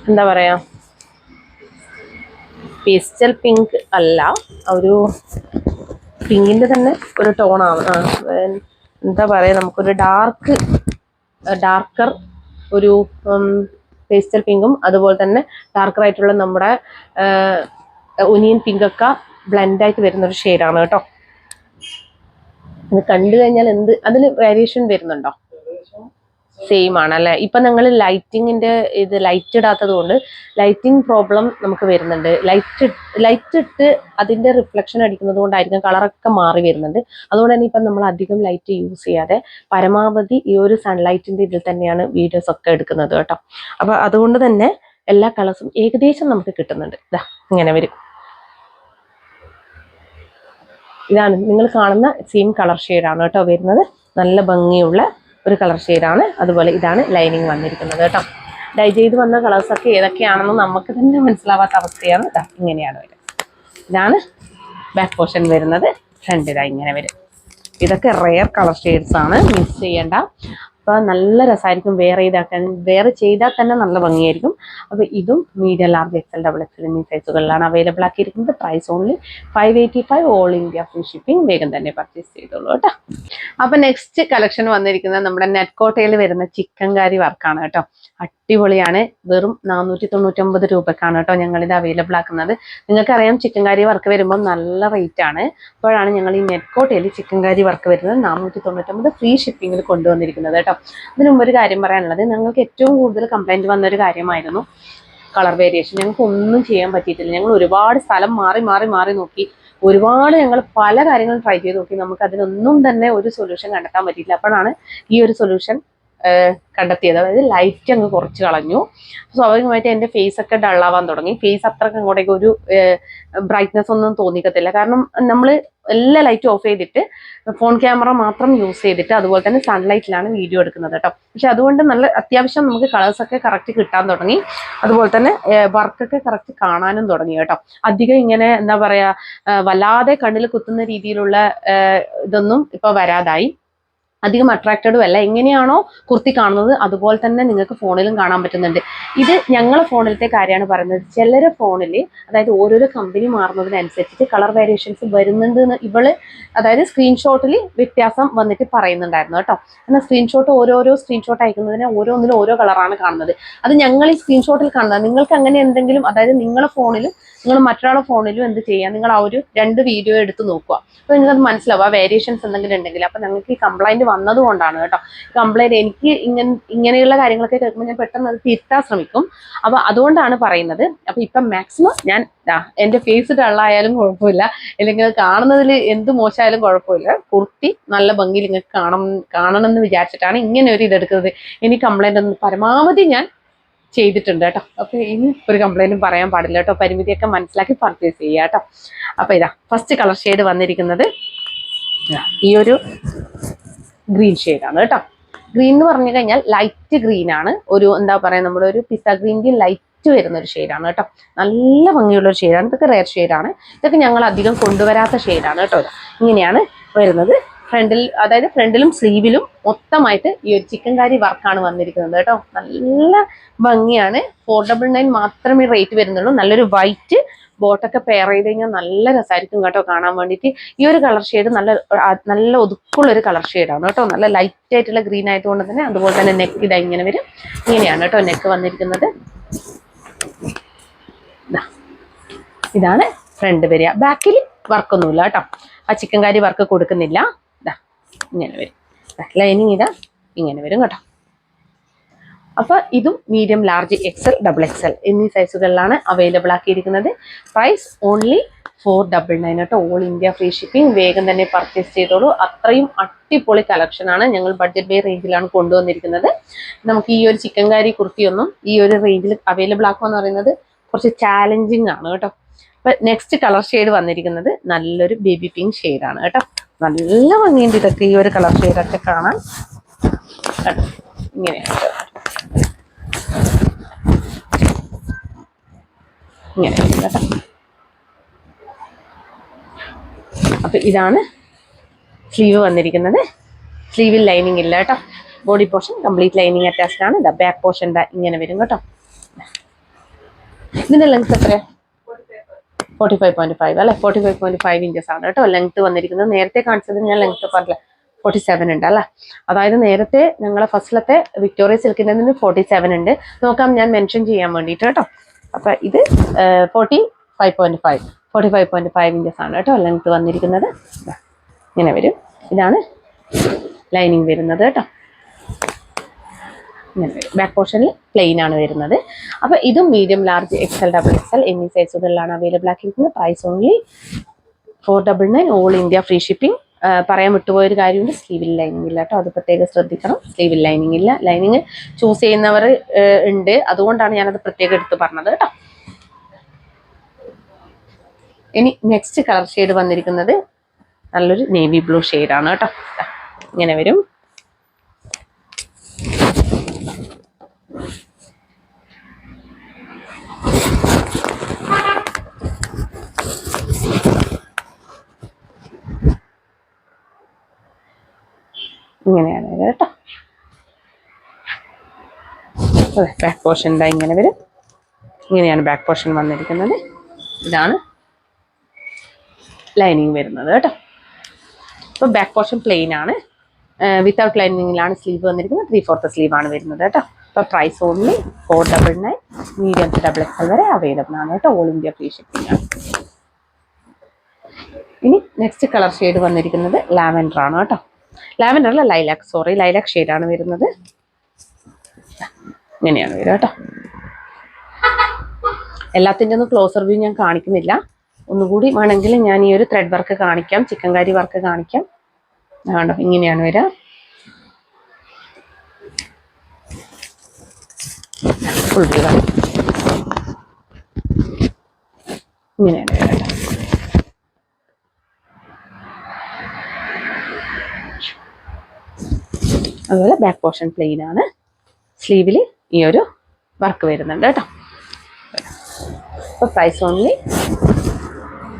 എന്താ പറയുക, പേസ്റ്റൽ പിങ്ക് അല്ല, ഒരു പിങ്കിൻ്റെ തന്നെ ഒരു ടോണാണ്. എന്താ പറയുക, നമുക്കൊരു ഡാർക്കർ ഒരു പേസ്റ്റൽ പിങ്കും അതുപോലെ തന്നെ ഡാർക്കർ ആയിട്ടുള്ള നമ്മുടെ ഒനിയൻ പിങ്കൊക്കെ ബ്ലെൻഡായിട്ട് വരുന്നൊരു ഷെയ്ഡാണ് കേട്ടോ. ഇത് കണ്ടു കഴിഞ്ഞാൽ അതിൽ വേരിയേഷൻ വരുന്നുണ്ടോ? സെയിം ആണല്ലേ. ഇപ്പം നിങ്ങൾ ലൈറ്റിങ്ങിൻ്റെ ഇത് ലൈറ്റ് ഇടാത്തത് കൊണ്ട് ലൈറ്റിംഗ് പ്രോബ്ലം നമുക്ക് വരുന്നുണ്ട്. ലൈറ്റ് ഇട്ട് അതിൻ്റെ റിഫ്ലക്ഷൻ അടിക്കുന്നത് കൊണ്ടായിരിക്കും കളറൊക്കെ മാറി വരുന്നുണ്ട്. അതുകൊണ്ട് തന്നെ ഇപ്പം നമ്മൾ അധികം ലൈറ്റ് യൂസ് ചെയ്യാതെ പരമാവധി ഈ ഒരു സൺലൈറ്റിൻ്റെ ഇതിൽ തന്നെയാണ് വീഡിയോസ് ഒക്കെ എടുക്കുന്നത് കേട്ടോ. അപ്പോൾ അതുകൊണ്ട് തന്നെ എല്ലാ കളേഴ്സും ഏകദേശം നമുക്ക് കിട്ടുന്നുണ്ട്. ഇതാ ഇങ്ങനെ വരും. ഇതാണ് നിങ്ങൾ കാണുന്ന സെയിം കളർ ഷെയ്ഡാണ് കേട്ടോ വരുന്നത്. നല്ല ഭംഗിയുള്ള ഒരു കളർ ഷെയ്ഡാണ്. അതുപോലെ ഇതാണ് ലൈനിങ് വന്നിരിക്കുന്നത് കേട്ടോ. ഡൈ ചെയ്ത് വന്ന കളേഴ്സൊക്കെ ഏതൊക്കെയാണെന്ന് നമുക്ക് തന്നെ മനസ്സിലാവാത്ത അവസ്ഥയാണ്. ഇങ്ങനെയാണ് വരുന്നത്. ഇതാണ് ബാക്ക് പോർഷൻ വരുന്നത്. ഫ്രണ്ട് ഇങ്ങനെ വരും. ഇതൊക്കെ റെയർ കളർ ഷെയ്ഡ്സ് ആണ്, മിസ് ചെയ്യേണ്ട. അപ്പോൾ നല്ല രസമായിരിക്കും വെയർ ചെയ്താൽ തന്നെ നല്ല ഭംഗിയായിരിക്കും. അപ്പോൾ ഇതും medium large XL double XL എന്നീ സൈസുകളിലാണ് അവൈലബിൾ ആക്കിയിരിക്കുന്നത്. Price only 585, all India free shipping. വേഗം തന്നെ പർച്ചേസ് ചെയ്തോളൂ കേട്ടോ. അപ്പോൾ നെക്സ്റ്റ് കളക്ഷൻ വന്നിരിക്കുന്നത് നമ്മുടെ നെറ്റ് കോട്ടയിൽ വരുന്ന ചിക്കൻകാരി വർക്കാണ് കേട്ടോ. അടിപൊളിയാണ്. വെറും 499 രൂപക്കാണ് കേട്ടോ ഞങ്ങളിത് അവൈലബിൾ ആക്കുന്നത്. നിങ്ങൾക്കറിയാം ചിക്കൻകാരി വർക്ക് വരുമ്പോൾ നല്ല റേറ്റ് ആണ്. അപ്പോഴാണ് ഞങ്ങൾ ഈ നെറ്റ് കോട്ടയിൽ ചിക്കൻകാരി വർക്ക് വരുന്നത് 499 ഫ്രീ ഷിപ്പിങ്ങിൽ കൊണ്ടുവന്നിരിക്കുന്നത് കേട്ടോ. അതിന് മുമ്പ് ഒരു കാര്യം പറയാനുള്ളത്, ഞങ്ങൾക്ക് ഏറ്റവും കൂടുതൽ കംപ്ലൈൻറ്റ് വന്നൊരു കാര്യമായിരുന്നു കളർ വേരിയേഷൻ. ഞങ്ങൾക്ക് ഒന്നും ചെയ്യാൻ പറ്റിയിട്ടില്ല. ഞങ്ങൾ ഒരുപാട് സ്ഥലം മാറി നോക്കി, ഒരുപാട് ഞങ്ങൾ പല കാര്യങ്ങളും ട്രൈ ചെയ്ത് നോക്കി. നമുക്ക് അതിനൊന്നും തന്നെ ഒരു സൊല്യൂഷൻ കണ്ടെത്താൻ പറ്റിയില്ല. അപ്പോഴാണ് ഈ ഒരു സൊല്യൂഷൻ കണ്ടെത്തിയത്. അതായത് ലൈറ്റ് അങ്ങ് കുറച്ച് കളഞ്ഞു. സ്വാഭാവികമായിട്ട് എൻ്റെ ഫേസ് ഒക്കെ ഡള്ളാവാൻ തുടങ്ങി. ഫേസ് അത്രയ്ക്ക് അങ്ങോട്ടേക്ക് ഒരു ബ്രൈറ്റ്നെസ് ഒന്നും തോന്നിക്കത്തില്ല. കാരണം നമ്മൾ എല്ലാ ലൈറ്റും ഓഫ് ചെയ്തിട്ട് ഫോൺ ക്യാമറ മാത്രം യൂസ് ചെയ്തിട്ട് അതുപോലെ തന്നെ സൺലൈറ്റിലാണ് വീഡിയോ എടുക്കുന്നത് കേട്ടോ. പക്ഷെ അതുകൊണ്ട് നല്ല അത്യാവശ്യം നമുക്ക് കളേഴ്സൊക്കെ കറക്റ്റ് കിട്ടാൻ തുടങ്ങി. അതുപോലെ തന്നെ വർക്കൊക്കെ കറക്റ്റ് കാണാനും തുടങ്ങി കേട്ടോ. അധികം ഇങ്ങനെ എന്താ പറയുക, വല്ലാതെ കണ്ണിൽ കുത്തുന്ന രീതിയിലുള്ള ഇതൊന്നും ഇപ്പോൾ വരാതായി. അധികം അട്രാക്റ്റഡും അല്ല. എങ്ങനെയാണോ കുർത്തി കാണുന്നത് അതുപോലെ തന്നെ നിങ്ങൾക്ക് ഫോണിലും കാണാൻ പറ്റുന്നുണ്ട്. ഇത് ഞങ്ങളെ ഫോണിലത്തെ കാര്യമാണ് പറയുന്നത്. ചിലരെ ഫോണിൽ, അതായത് ഓരോരോ കമ്പനി മാറുന്നതിനനുസരിച്ചിട്ട് കളർ വേരിയേഷൻസ് വരുന്നുണ്ട് എന്ന് ഇവള്, അതായത് സ്ക്രീൻഷോട്ടിൽ വ്യത്യാസം വന്നിട്ട് പറയുന്നുണ്ടായിരുന്നു കേട്ടോ. എന്നാൽ ഓരോരോ സ്ക്രീൻഷോട്ട് അയക്കുന്നതിന് ഓരോന്നിലും ഓരോ കളറാണ് കാണുന്നത്. അത് ഞങ്ങൾ ഈ സ്ക്രീൻഷോട്ടിൽ കാണുന്നത്. നിങ്ങൾക്ക് അങ്ങനെ എന്തെങ്കിലും, അതായത് നിങ്ങളുടെ ഫോണിലും നിങ്ങൾ മറ്റൊരാളുടെ ഫോണിലും എന്ത് ചെയ്യുക, നിങ്ങൾ ആ ഒരു 2 വീഡിയോ എടുത്ത് നോക്കുക. അപ്പോൾ നിങ്ങൾക്കത് മനസ്സിലാവും ആ വേരിയേഷൻസ് എന്തെങ്കിലും ഉണ്ടെങ്കിൽ. അപ്പോൾ ഞങ്ങൾക്ക് ഈ കംപ്ലൈൻറ്റ് വന്നതുകൊണ്ടാണ് കേട്ടോ. കംപ്ലൈൻറ്റ് എനിക്ക് ഇങ്ങനെയുള്ള കാര്യങ്ങളൊക്കെ കേൾക്കുമ്പോൾ ഞാൻ പെട്ടെന്ന് അത് തിരുത്താൻ ശ്രമിക്കും. അപ്പോൾ അതുകൊണ്ടാണ് പറയുന്നത്. അപ്പോൾ ഇപ്പം മാക്സിമം ഞാൻ എൻ്റെ ഫേസ് ഡള്ളായാലും കുഴപ്പമില്ല, അല്ലെങ്കിൽ കാണുന്നതിൽ എന്ത് മോശമായാലും കുഴപ്പമില്ല, കുർത്തി നല്ല ഭംഗിയിൽ നിങ്ങൾക്ക് കാണണമെന്ന് വിചാരിച്ചിട്ടാണ് ഇങ്ങനെ ഒരു ഇതെടുക്കുന്നത്. ഇനി കംപ്ലൈൻ്റ് ഒന്നും പരമാവധി ഞാൻ ചെയ്തിട്ടുണ്ട് കേട്ടോ. അപ്പോൾ ഇനി ഒരു കംപ്ലൈൻറ്റും പറയാൻ പാടില്ല കേട്ടോ. പരിമിതിയൊക്കെ മനസ്സിലാക്കി പർച്ചേസ് ചെയ്യുക കേട്ടോ. അപ്പോൾ ഇതാ ഫസ്റ്റ് കളർ ഷെയ്ഡ് വന്നിരിക്കുന്നത് ഈ ഒരു ഗ്രീൻ ഷെയ്ഡാണ് കേട്ടോ. ഗ്രീൻ എന്ന് പറഞ്ഞു കഴിഞ്ഞാൽ ലൈറ്റ് ഗ്രീൻ ആണ്. ഒരു എന്താ പറയുക, നമ്മുടെ ഒരു പിസ്ത ഗ്രീൻ്റെ ലൈറ്റ് വരുന്ന ഒരു ഷെയ്ഡാണ് കേട്ടോ. നല്ല ഭംഗിയുള്ള ഒരു ഷെയ്ഡാണ്. ഇതൊക്കെ റെയർ ഷെയ്ഡാണ്. ഇതൊക്കെ ഞങ്ങൾ അധികം കൊണ്ടുവരാത്ത ഷെയ്ഡാണ് കേട്ടോ. ഇങ്ങനെയാണ് വരുന്നത്. ഫ്രണ്ടിൽ, അതായത് ഫ്രണ്ടിലും സ്ലീവിലും മൊത്തമായിട്ട് ഈ ഒരു ചിക്കൻകാരി വർക്കാണ് വന്നിരിക്കുന്നത് കേട്ടോ. നല്ല ഭംഗിയാണ്. 499 മാത്രമേ റേറ്റ് വരുന്നുള്ളൂ. നല്ലൊരു വൈറ്റ് ബോട്ടൊക്കെ പെയർ ചെയ്ത് കഴിഞ്ഞാൽ നല്ല രസമായിരിക്കും കേട്ടോ കാണാൻ വേണ്ടിയിട്ട്. ഈ ഒരു കളർ ഷെയ്ഡ് നല്ല ഒതുക്കുള്ളൊരു കളർ ഷെയ്ഡാണ് കേട്ടോ. നല്ല ലൈറ്റ് ആയിട്ടുള്ള ഗ്രീൻ ആയതുകൊണ്ട് തന്നെ. അതുപോലെ തന്നെ നെക്ക് ഇതാ ഇങ്ങനെ വരും. ഇങ്ങനെയാണ് കേട്ടോ നെക്ക് വന്നിരിക്കുന്നത്. ഇതാണ് ഫ്രണ്ട് വരിക. ബാക്കിൽ വർക്കൊന്നുമില്ല കേട്ടോ. ആ ചിക്കൻകാരി വർക്ക് കൊടുക്കുന്നില്ല. ഇങ്ങനെ വരും. ലൈനിങ് ഇതാ ഇങ്ങനെ വരും കേട്ടോ. അപ്പോൾ ഇതും medium large XL double XL എന്നീ സൈസുകളിലാണ് അവൈലബിൾ ആക്കിയിരിക്കുന്നത്. പ്രൈസ് ഓൺലി 499 കേട്ടോ. All India free shipping. വേഗം തന്നെ പർച്ചേസ് ചെയ്തോളൂ. അത്രയും അടിപൊളി കളക്ഷനാണ്. ഞങ്ങൾ ബഡ്ജറ്റ് ബൈ റേഞ്ചിലാണ് കൊണ്ടുവന്നിരിക്കുന്നത്. നമുക്ക് ഈ ഒരു ചിക്കൻകാരി കുർത്തിയൊന്നും ഈ ഒരു റേഞ്ചിൽ അവൈലബിൾ ആക്കുക എന്ന് പറയുന്നത് കുറച്ച് ചാലഞ്ചിങ് ആണ് കേട്ടോ. അപ്പോൾ നെക്സ്റ്റ് കളർ ഷെയ്ഡ് വന്നിരിക്കുന്നത് നല്ലൊരു ബേബി പിങ്ക് ഷെയ്ഡാണ് കേട്ടോ. നല്ല ഭംഗിയുണ്ട് ഇതൊക്കെ, ഈ ഒരു കളർ ഷെയ്ഡൊക്കെ കാണാൻ. ഇങ്ങനെയാണ് ഇങ്ങനെ കേട്ടോ. അപ്പൊ ഇതാണ് സ്ലീവ് വന്നിരിക്കുന്നത്. സ്ലീവിൽ ലൈനിങ് ഇല്ല കേട്ടോ. Body portion complete lining attached ആണ്. ബാക്ക് പോർഷൻ ഇങ്ങനെ വരും കേട്ടോ. ഇതിന്റെ ലെങ്ത് എത്രയാ? 45.5 അല്ലെ. 45.5 ഇഞ്ചസ് ആണ് കേട്ടോ ലെങ്ത് വന്നിരിക്കുന്നത്. നേരത്തെ കാണിച്ചത് ഞാൻ ലെങ്ത് പറഞ്ഞില്ല, 47 ഉണ്ട് അല്ലേ. അതായത് നേരത്തെ ഞങ്ങളെ ഫസ്റ്റിലത്തെ വിക്ടോറിയ സിൽക്കിൻ്റെ 47 ഉണ്ട്. നോക്കാം ഞാൻ മെൻഷൻ ചെയ്യാൻ വേണ്ടിയിട്ട് കേട്ടോ. അപ്പം ഇത് 45.5 ഇഞ്ചസ് ആണ് കേട്ടോ ലെങ്ത് വന്നിരിക്കുന്നത്. ഇങ്ങനെ വരും. ഇതാണ് ലൈനിങ് വരുന്നത് കേട്ടോ. ഇങ്ങനെ വരും. ബാക്ക് പോർഷനിൽ പ്ലെയിൻ ആണ് വരുന്നത്. അപ്പോൾ ഇതും medium large XL double XL എന്നീ സൈസുകളിലാണ് അവൈലബിൾ ആക്കിയിരിക്കുന്നത്. Price only 499 all India free shipping. പറയാൻ വിട്ടുപോയൊരു കാര്യമുണ്ട്, സ്ലീവിൽ ലൈനിങ് ഇല്ല കേട്ടോ. അത് പ്രത്യേകം ശ്രദ്ധിക്കണം. സ്ലീവിൽ ലൈനിങ് ഇല്ല. ലൈനിങ് ചൂസ് ചെയ്യുന്നവർ ഉണ്ട്, അതുകൊണ്ടാണ് ഞാനത് പ്രത്യേകം എടുത്ത് പറഞ്ഞത് കേട്ടോ. ഇനി നെക്സ്റ്റ് കളർ ഷെയ്ഡ് വന്നിരിക്കുന്നത് നല്ലൊരു നേവി ബ്ലൂ ഷെയ്ഡാണ് കേട്ടോ. ഇങ്ങനെ വരും. ഇങ്ങനെയാണ് വരിക കേട്ടോ. അതെ, ബാക്ക് പോർഷൻ ഇതാ ഇങ്ങനെ വരും. ഇങ്ങനെയാണ് ബാക്ക് പോർഷൻ വന്നിരിക്കുന്നത്. ഇതാണ് ലൈനിങ് വരുന്നത് കേട്ടോ. അപ്പോൾ ബാക്ക് പോർഷൻ പ്ലെയിൻ ആണ്, വിത്തൗട്ട് ലൈനിങ്ങിലാണ് സ്ലീവ് വന്നിരിക്കുന്നത്. 3/4 സ്ലീവ് ആണ് വരുന്നത് കേട്ടോ. അപ്പോൾ price only 499. Medium to XXL വരെ അവൈലബിൾ ആണ് കേട്ടോ. ഓൾ ഇന്ത്യ ഫ്രീ ഷിപ്പിംഗ് ആണ്. ഇനി നെക്സ്റ്റ് കളർ ഷെയ്ഡ് വന്നിരിക്കുന്നത് ലാവൻഡർ ആണ് കേട്ടോ. ലാവൻഡറിൽ ലൈലാക്ക് ഷെയ്ഡാണ് വരുന്നത്. ഇങ്ങനെയാണ് വരിക കേട്ടോ. എല്ലാത്തിൻ്റെ ഒന്നും ക്ലോസർ വ്യൂ ഞാൻ കാണിക്കുന്നില്ല. ഒന്നുകൂടി വേണമെങ്കിൽ ഞാൻ ഈ ഒരു ത്രെഡ് വർക്ക് കാണിക്കാം, ചിക്കൻകാരി വർക്ക് കാണിക്കാം. ആണോ, ഇങ്ങനെയാണ് വരിക. ഫുൾ വ്യൂ ഇങ്ങനെയാണ് വരിക കേട്ടോ. അതുപോലെ ബാക്ക് പോർഷൻ പ്ലെയിൻ ആണ്. സ്ലീവിൽ ഈ ഒരു വർക്ക് വരുന്നുണ്ട് കേട്ടോ. അപ്പോൾ price only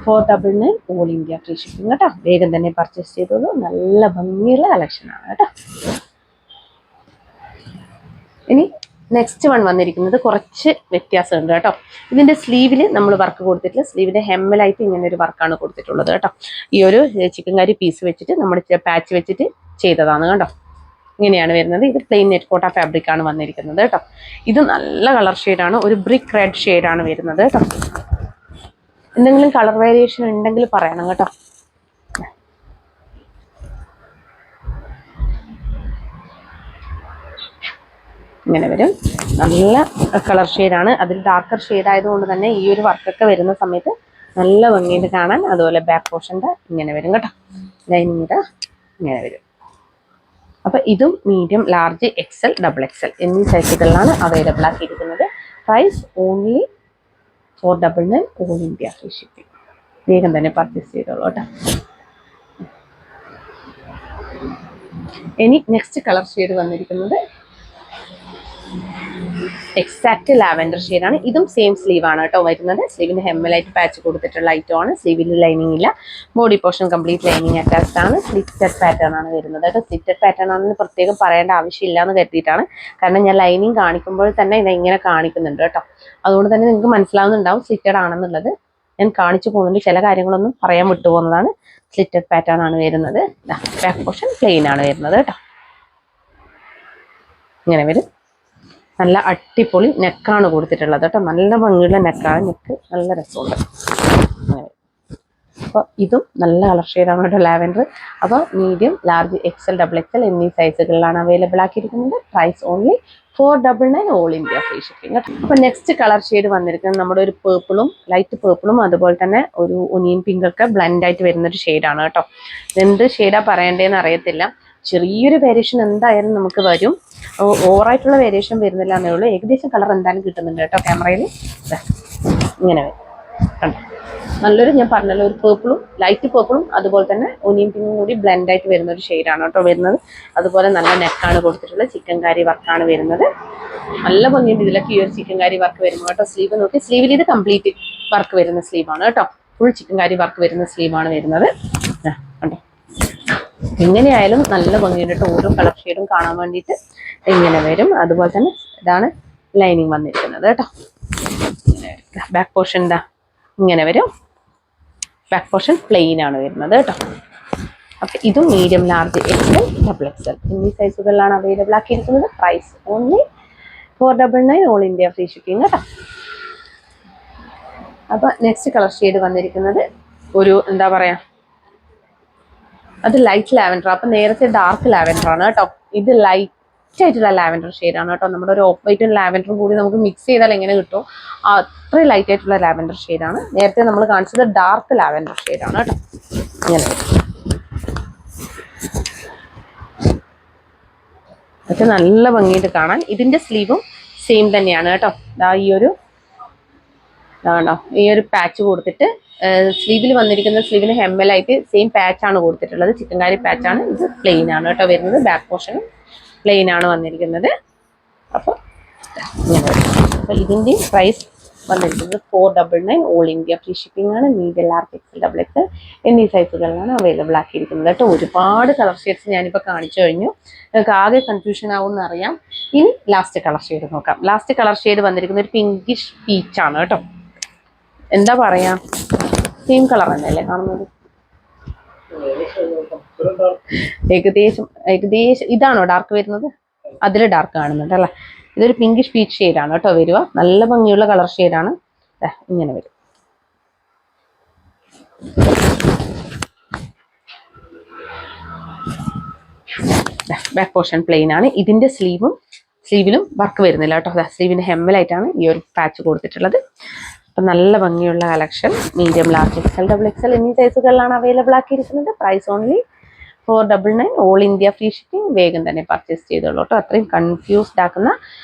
499. All India free shipping കേട്ടോ. വേഗം തന്നെ പർച്ചേസ് ചെയ്തോളൂ. നല്ല ഭംഗിയുള്ള കളക്ഷനാണ് കേട്ടോ. ഇനി നെക്സ്റ്റ് വൺ വന്നിരിക്കുന്നത് കുറച്ച് വ്യത്യാസമുണ്ട് കേട്ടോ. ഇതിൻ്റെ സ്ലീവിൽ നമ്മൾ വർക്ക് കൊടുത്തിട്ടില്ല. സ്ലീവിൻ്റെ ഹെമ്മലായിട്ട് ഇങ്ങനെ ഒരു വർക്കാണ് കൊടുത്തിട്ടുള്ളത് കേട്ടോ. ഈ ഒരു ചിക്കൻകാരി പീസ് വെച്ചിട്ട് നമ്മൾ പാച്ച് വെച്ചിട്ട് ചെയ്തതാണ് കേട്ടോ. ഇങ്ങനെയാണ് വരുന്നത്. ഇത് പ്ലെയിൻ നെറ്റ് കോട്ട ഫാബ്രിക് ആണ് വന്നിരിക്കുന്നത് കേട്ടോ. ഇത് നല്ല കളർ ഷെയ്ഡാണ്, ഒരു ബ്രിക്ക് റെഡ് ഷെയ്ഡാണ് വരുന്നത് കേട്ടോ. എന്തെങ്കിലും കളർ വേരിയേഷൻ ഉണ്ടെങ്കിൽ പറയണം കേട്ടോ. ഇങ്ങനെ വരും. നല്ല കളർ ഷെയ്ഡാണ്. അതിൽ ഡാർക്കർ ഷെയ്ഡ് ആയതുകൊണ്ട് തന്നെ ഈ ഒരു വർക്കൊക്കെ വരുന്ന സമയത്ത് നല്ല ഭംഗിയിട്ട് കാണാൻ. അതുപോലെ ബാക്ക് പോർഷൻ്റെ ഇങ്ങനെ വരും കേട്ടോ. ലൈനിങ്ങിൻ്റെ ഇങ്ങനെ വരും. അപ്പോൾ ഇതും മീഡിയം, ലാർജ്, XL, XXL എന്നീ സൈസുകളിലാണ് അവൈലബിൾ ആക്കിയിരിക്കുന്നത്. Price only 499. All India free shipping. വേഗം തന്നെ പർച്ചേസ് ചെയ്തോളൂ കേട്ടോ. ഇനി നെക്സ്റ്റ് കളർ ഷെയ്ഡ് വന്നിരിക്കുന്നത് എക്സാക്ട് ലാവൻഡർ ഷെയ്ഡാണ്. ഇതും സെയിം സ്ലീവ് ആണ് കേട്ടോ വരുന്നത്. സ്ലീവിന് ഹെമ്മലായിട്ട് പാച്ച് കൊടുത്തിട്ടുള്ള ഐറ്റമാണ്. സ്ലീവിൽ ലൈനിങ് ഇല്ല. Body portion complete lining attached ആണ്. സ്ലിറ്റഡ് പാറ്റേൺ ആണ് വരുന്നത് കേട്ടോ. സ്ലിറ്റഡ് പാറ്റേൺ ആണെന്ന് പ്രത്യേകം പറയേണ്ട ആവശ്യമില്ല എന്ന് കരുതിയിട്ടാണ്. കാരണം ഞാൻ ലൈനിങ് കാണിക്കുമ്പോൾ തന്നെ ഇത് ഇങ്ങനെ കാണിക്കുന്നുണ്ട് കേട്ടോ. അതുകൊണ്ട് തന്നെ നിങ്ങൾക്ക് മനസ്സിലാവുന്നുണ്ടാവും സ്ലിറ്റഡ് ആണെന്നുള്ളത്. ഞാൻ കാണിച്ചു പോകുന്നുണ്ട്. ചില കാര്യങ്ങളൊന്നും പറയാൻ വിട്ടുപോകുന്നതാണ്. സ്ലിറ്റഡ് പാറ്റേൺ ആണ് വരുന്നത്. ബാക്ക് പോർഷൻ പ്ലെയിൻ ആണ് വരുന്നത് കേട്ടോ. ഇങ്ങനെ വരും. നല്ല അടിപൊളി നെക്കാണ് കൊടുത്തിട്ടുള്ളത് കേട്ടോ. നല്ല ഭംഗിയുള്ള നെക്കാണ്. നെക്ക് നല്ല രസമുണ്ട്. അപ്പോൾ ഇതും നല്ല കളർ ഷെയ്ഡാണ് കേട്ടോ, ലാവൻഡർ. അപ്പോൾ മീഡിയം, ലാർജ്, XL, XXL എന്നീ സൈസുകളിലാണ് അവൈലബിൾ ആക്കിയിരിക്കുന്നത്. Price only 499. All India free shipping കേട്ടോ. അപ്പോൾ നെക്സ്റ്റ് കളർ ഷെയ്ഡ് വന്നിരിക്കുന്നത് നമ്മുടെ ഒരു പേർപ്പിളും, ലൈറ്റ് പേർപ്പിളും അതുപോലെ തന്നെ ഒരു ഒനിയൻ പിങ്ക് ഒക്കെ ബ്ലെൻഡ് ആയിട്ട് വരുന്നൊരു ഷെയ്ഡാണ് കേട്ടോ. എന്ത് ഷെയ്ഡാണ് പറയേണ്ടതെന്ന് അറിയത്തില്ല. ചെറിയൊരു വേരിയേഷൻ എന്തായാലും നമുക്ക് വരും. ഓവറായിട്ടുള്ള വേരിയേഷൻ വരുന്നില്ല എന്നേ ഉള്ളൂ. ഏകദേശം കളർ എന്തായാലും കിട്ടുന്നുണ്ട് കേട്ടോ. ക്യാമറയിൽ ഇങ്ങനെ വരും കണ്ടോ. നല്ലൊരു, ഞാൻ പറഞ്ഞല്ലോ, ഒരു പേർപ്പിളും ലൈറ്റ് പേർപ്പിളും അതുപോലെ തന്നെ ഒനിയൻ പിങ്കും കൂടി ബ്ലെൻഡ് ആയിട്ട് വരുന്ന ഒരു ഷെയ്ഡാണ് കേട്ടോ വരുന്നത്. അതുപോലെ നല്ല നെക്കാണ് കൊടുത്തിട്ടുള്ളത്. ചിക്കൻകാരി വർക്കാണ് വരുന്നത്. നല്ല ഭംഗിയുണ്ട് ഇതിലൊക്കെ ഈ ഒരു ചിക്കൻകാരി വർക്ക് വരുമ്പോൾ കേട്ടോ. സ്ലീവ് നോക്കി, സ്ലീവിൽ ഇത് കംപ്ലീറ്റ് വർക്ക് വരുന്ന സ്ലീവാണ് കേട്ടോ. ഫുൾ ചിക്കൻകാരി വർക്ക് വരുന്ന സ്ലീവാണ് വരുന്നത് കണ്ടോ. എങ്ങനെയായാലും നല്ല ഭംഗിയുണ്ട്. ഓരോ കളർ ഷെയ്ഡും കാണാൻ വേണ്ടിയിട്ട് ഇങ്ങനെ വരും. അതുപോലെ തന്നെ ഇതാണ് ലൈനിങ് വന്നിരിക്കുന്നത് കേട്ടോ. ബാക്ക് പോർഷൻ എന്താ ഇങ്ങനെ വരും. ബാക്ക് പോർഷൻ പ്ലെയിൻ ആണ് വരുന്നത് കേട്ടോ. അപ്പം ഇതും മീഡിയം, ലാർജ്, XL, XXL എന്നീ സൈസുകളിലാണ് അവൈലബിൾ ആക്കിയിരിക്കുന്നത്. Price only 499. All India free shipping കേട്ടോ. അപ്പം നെക്സ്റ്റ് കളർ ഷെയ്ഡ് വന്നിരിക്കുന്നത് ഒരു എന്താ പറയാ, അത് ലൈറ്റ് ലാവൻഡർ. അപ്പം നേരത്തെ ഡാർക്ക് ലാവൻഡർ ആണ് കേട്ടോ. ഇത് ലൈറ്റ് ആയിട്ടുള്ള ലാവൻഡർ ഷെയ്ഡാണ് കേട്ടോ. നമ്മുടെ ഒരു ഓഫ് വൈറ്റും ലാവൻഡറും കൂടി നമുക്ക് മിക്സ് ചെയ്താൽ എങ്ങനെ കിട്ടും, അത്രയും ലൈറ്റ് ആയിട്ടുള്ള ലാവൻഡർ ഷെയ്ഡാണ്. നേരത്തെ നമ്മൾ കാണിച്ചത് ഡാർക്ക് ലാവൻഡർ ഷെയ്ഡാണ് കേട്ടോ. ഇങ്ങനെ ഒക്കെ നല്ല ഭംഗിയായിട്ട് കാണാൻ. ഇതിന്റെ സ്ലീവും സെയിം തന്നെയാണ് കേട്ടോ. ഈ ഒരു പാച്ച് കൊടുത്തിട്ട് സ്ലീവിൽ വന്നിരിക്കുന്ന സ്ലീവിന് ഹെമ്മലായിട്ട് സെയിം പാച്ചാണ് കൊടുത്തിട്ടുള്ളത്. ചിക്കൻകാരി പാച്ചാണ്. ഇത് പ്ലെയിൻ ആണ് കേട്ടോ വരുന്നത്. ബാക്ക് പോർഷനും പ്ലെയിൻ ആണ് വന്നിരിക്കുന്നത്. അപ്പോൾ ഇങ്ങനെ. അപ്പോൾ ഇതിൻ്റെ പ്രൈസ് വന്നിരിക്കുന്നത് 499 ഓൾ ഇന്ത്യ ഫ്രീ ഷിപ്പിംഗ് ആണ്. Medium large XL double XL എന്നീ സൈസുകളിലാണ് അവൈലബിൾ ആക്കിയിരിക്കുന്നത് കേട്ടോ. ഒരുപാട് കളർ ഷെയ്ഡ്സ് ഞാനിപ്പോൾ കാണിച്ചു കഴിഞ്ഞു. നിങ്ങൾക്ക് ആകെ കൺഫ്യൂഷൻ ആവുമെന്ന് അറിയാം. ഇനി ലാസ്റ്റ് കളർ ഷെയ്ഡ് നോക്കാം. ലാസ്റ്റ് കളർ ഷെയ്ഡ് വന്നിരിക്കുന്നത് ഒരു പിങ്കിഷ് പീച്ചാണ് കേട്ടോ. എന്താ പറയാ, സെയിം കളർ തന്നെയല്ലേ കാണുന്നത്? ഏകദേശം ഇതാണോ ഡാർക്ക് വരുന്നത്? അതിൽ ഡാർക്ക് കാണുന്നുണ്ട് അല്ലേ? ഇതൊരു പിങ്കിഷ് പീച്ച് ഷെയ്ഡാണ് കേട്ടോ വരിക. നല്ല ഭംഗിയുള്ള കളർ ഷെയ്ഡാണ്. ഇങ്ങനെ വരും. ബാക്ക് പോർഷൻ പ്ലെയിൻ ആണ്. ഇതിന്റെ സ്ലീവിലും വർക്ക് വരുന്നില്ല കേട്ടോ. സ്ലീവിന്റെ ഹെമ്മലായിട്ടാണ് ഈ ഒരു പാച്ച് കൊടുത്തിട്ടുള്ളത്. അപ്പം നല്ല ഭംഗിയുള്ള collection. Medium large XL double XL എന്നീ സൈസുകളിലാണ് അവൈലബിൾ ആക്കിയിരിക്കുന്നത്. Price only 499 all India free shipping. വേഗം തന്നെ പർച്ചേസ് ചെയ്തോളൂ കേട്ടോ. അത്രയും കൺഫ്യൂസ്ഡ് ആക്കുന്ന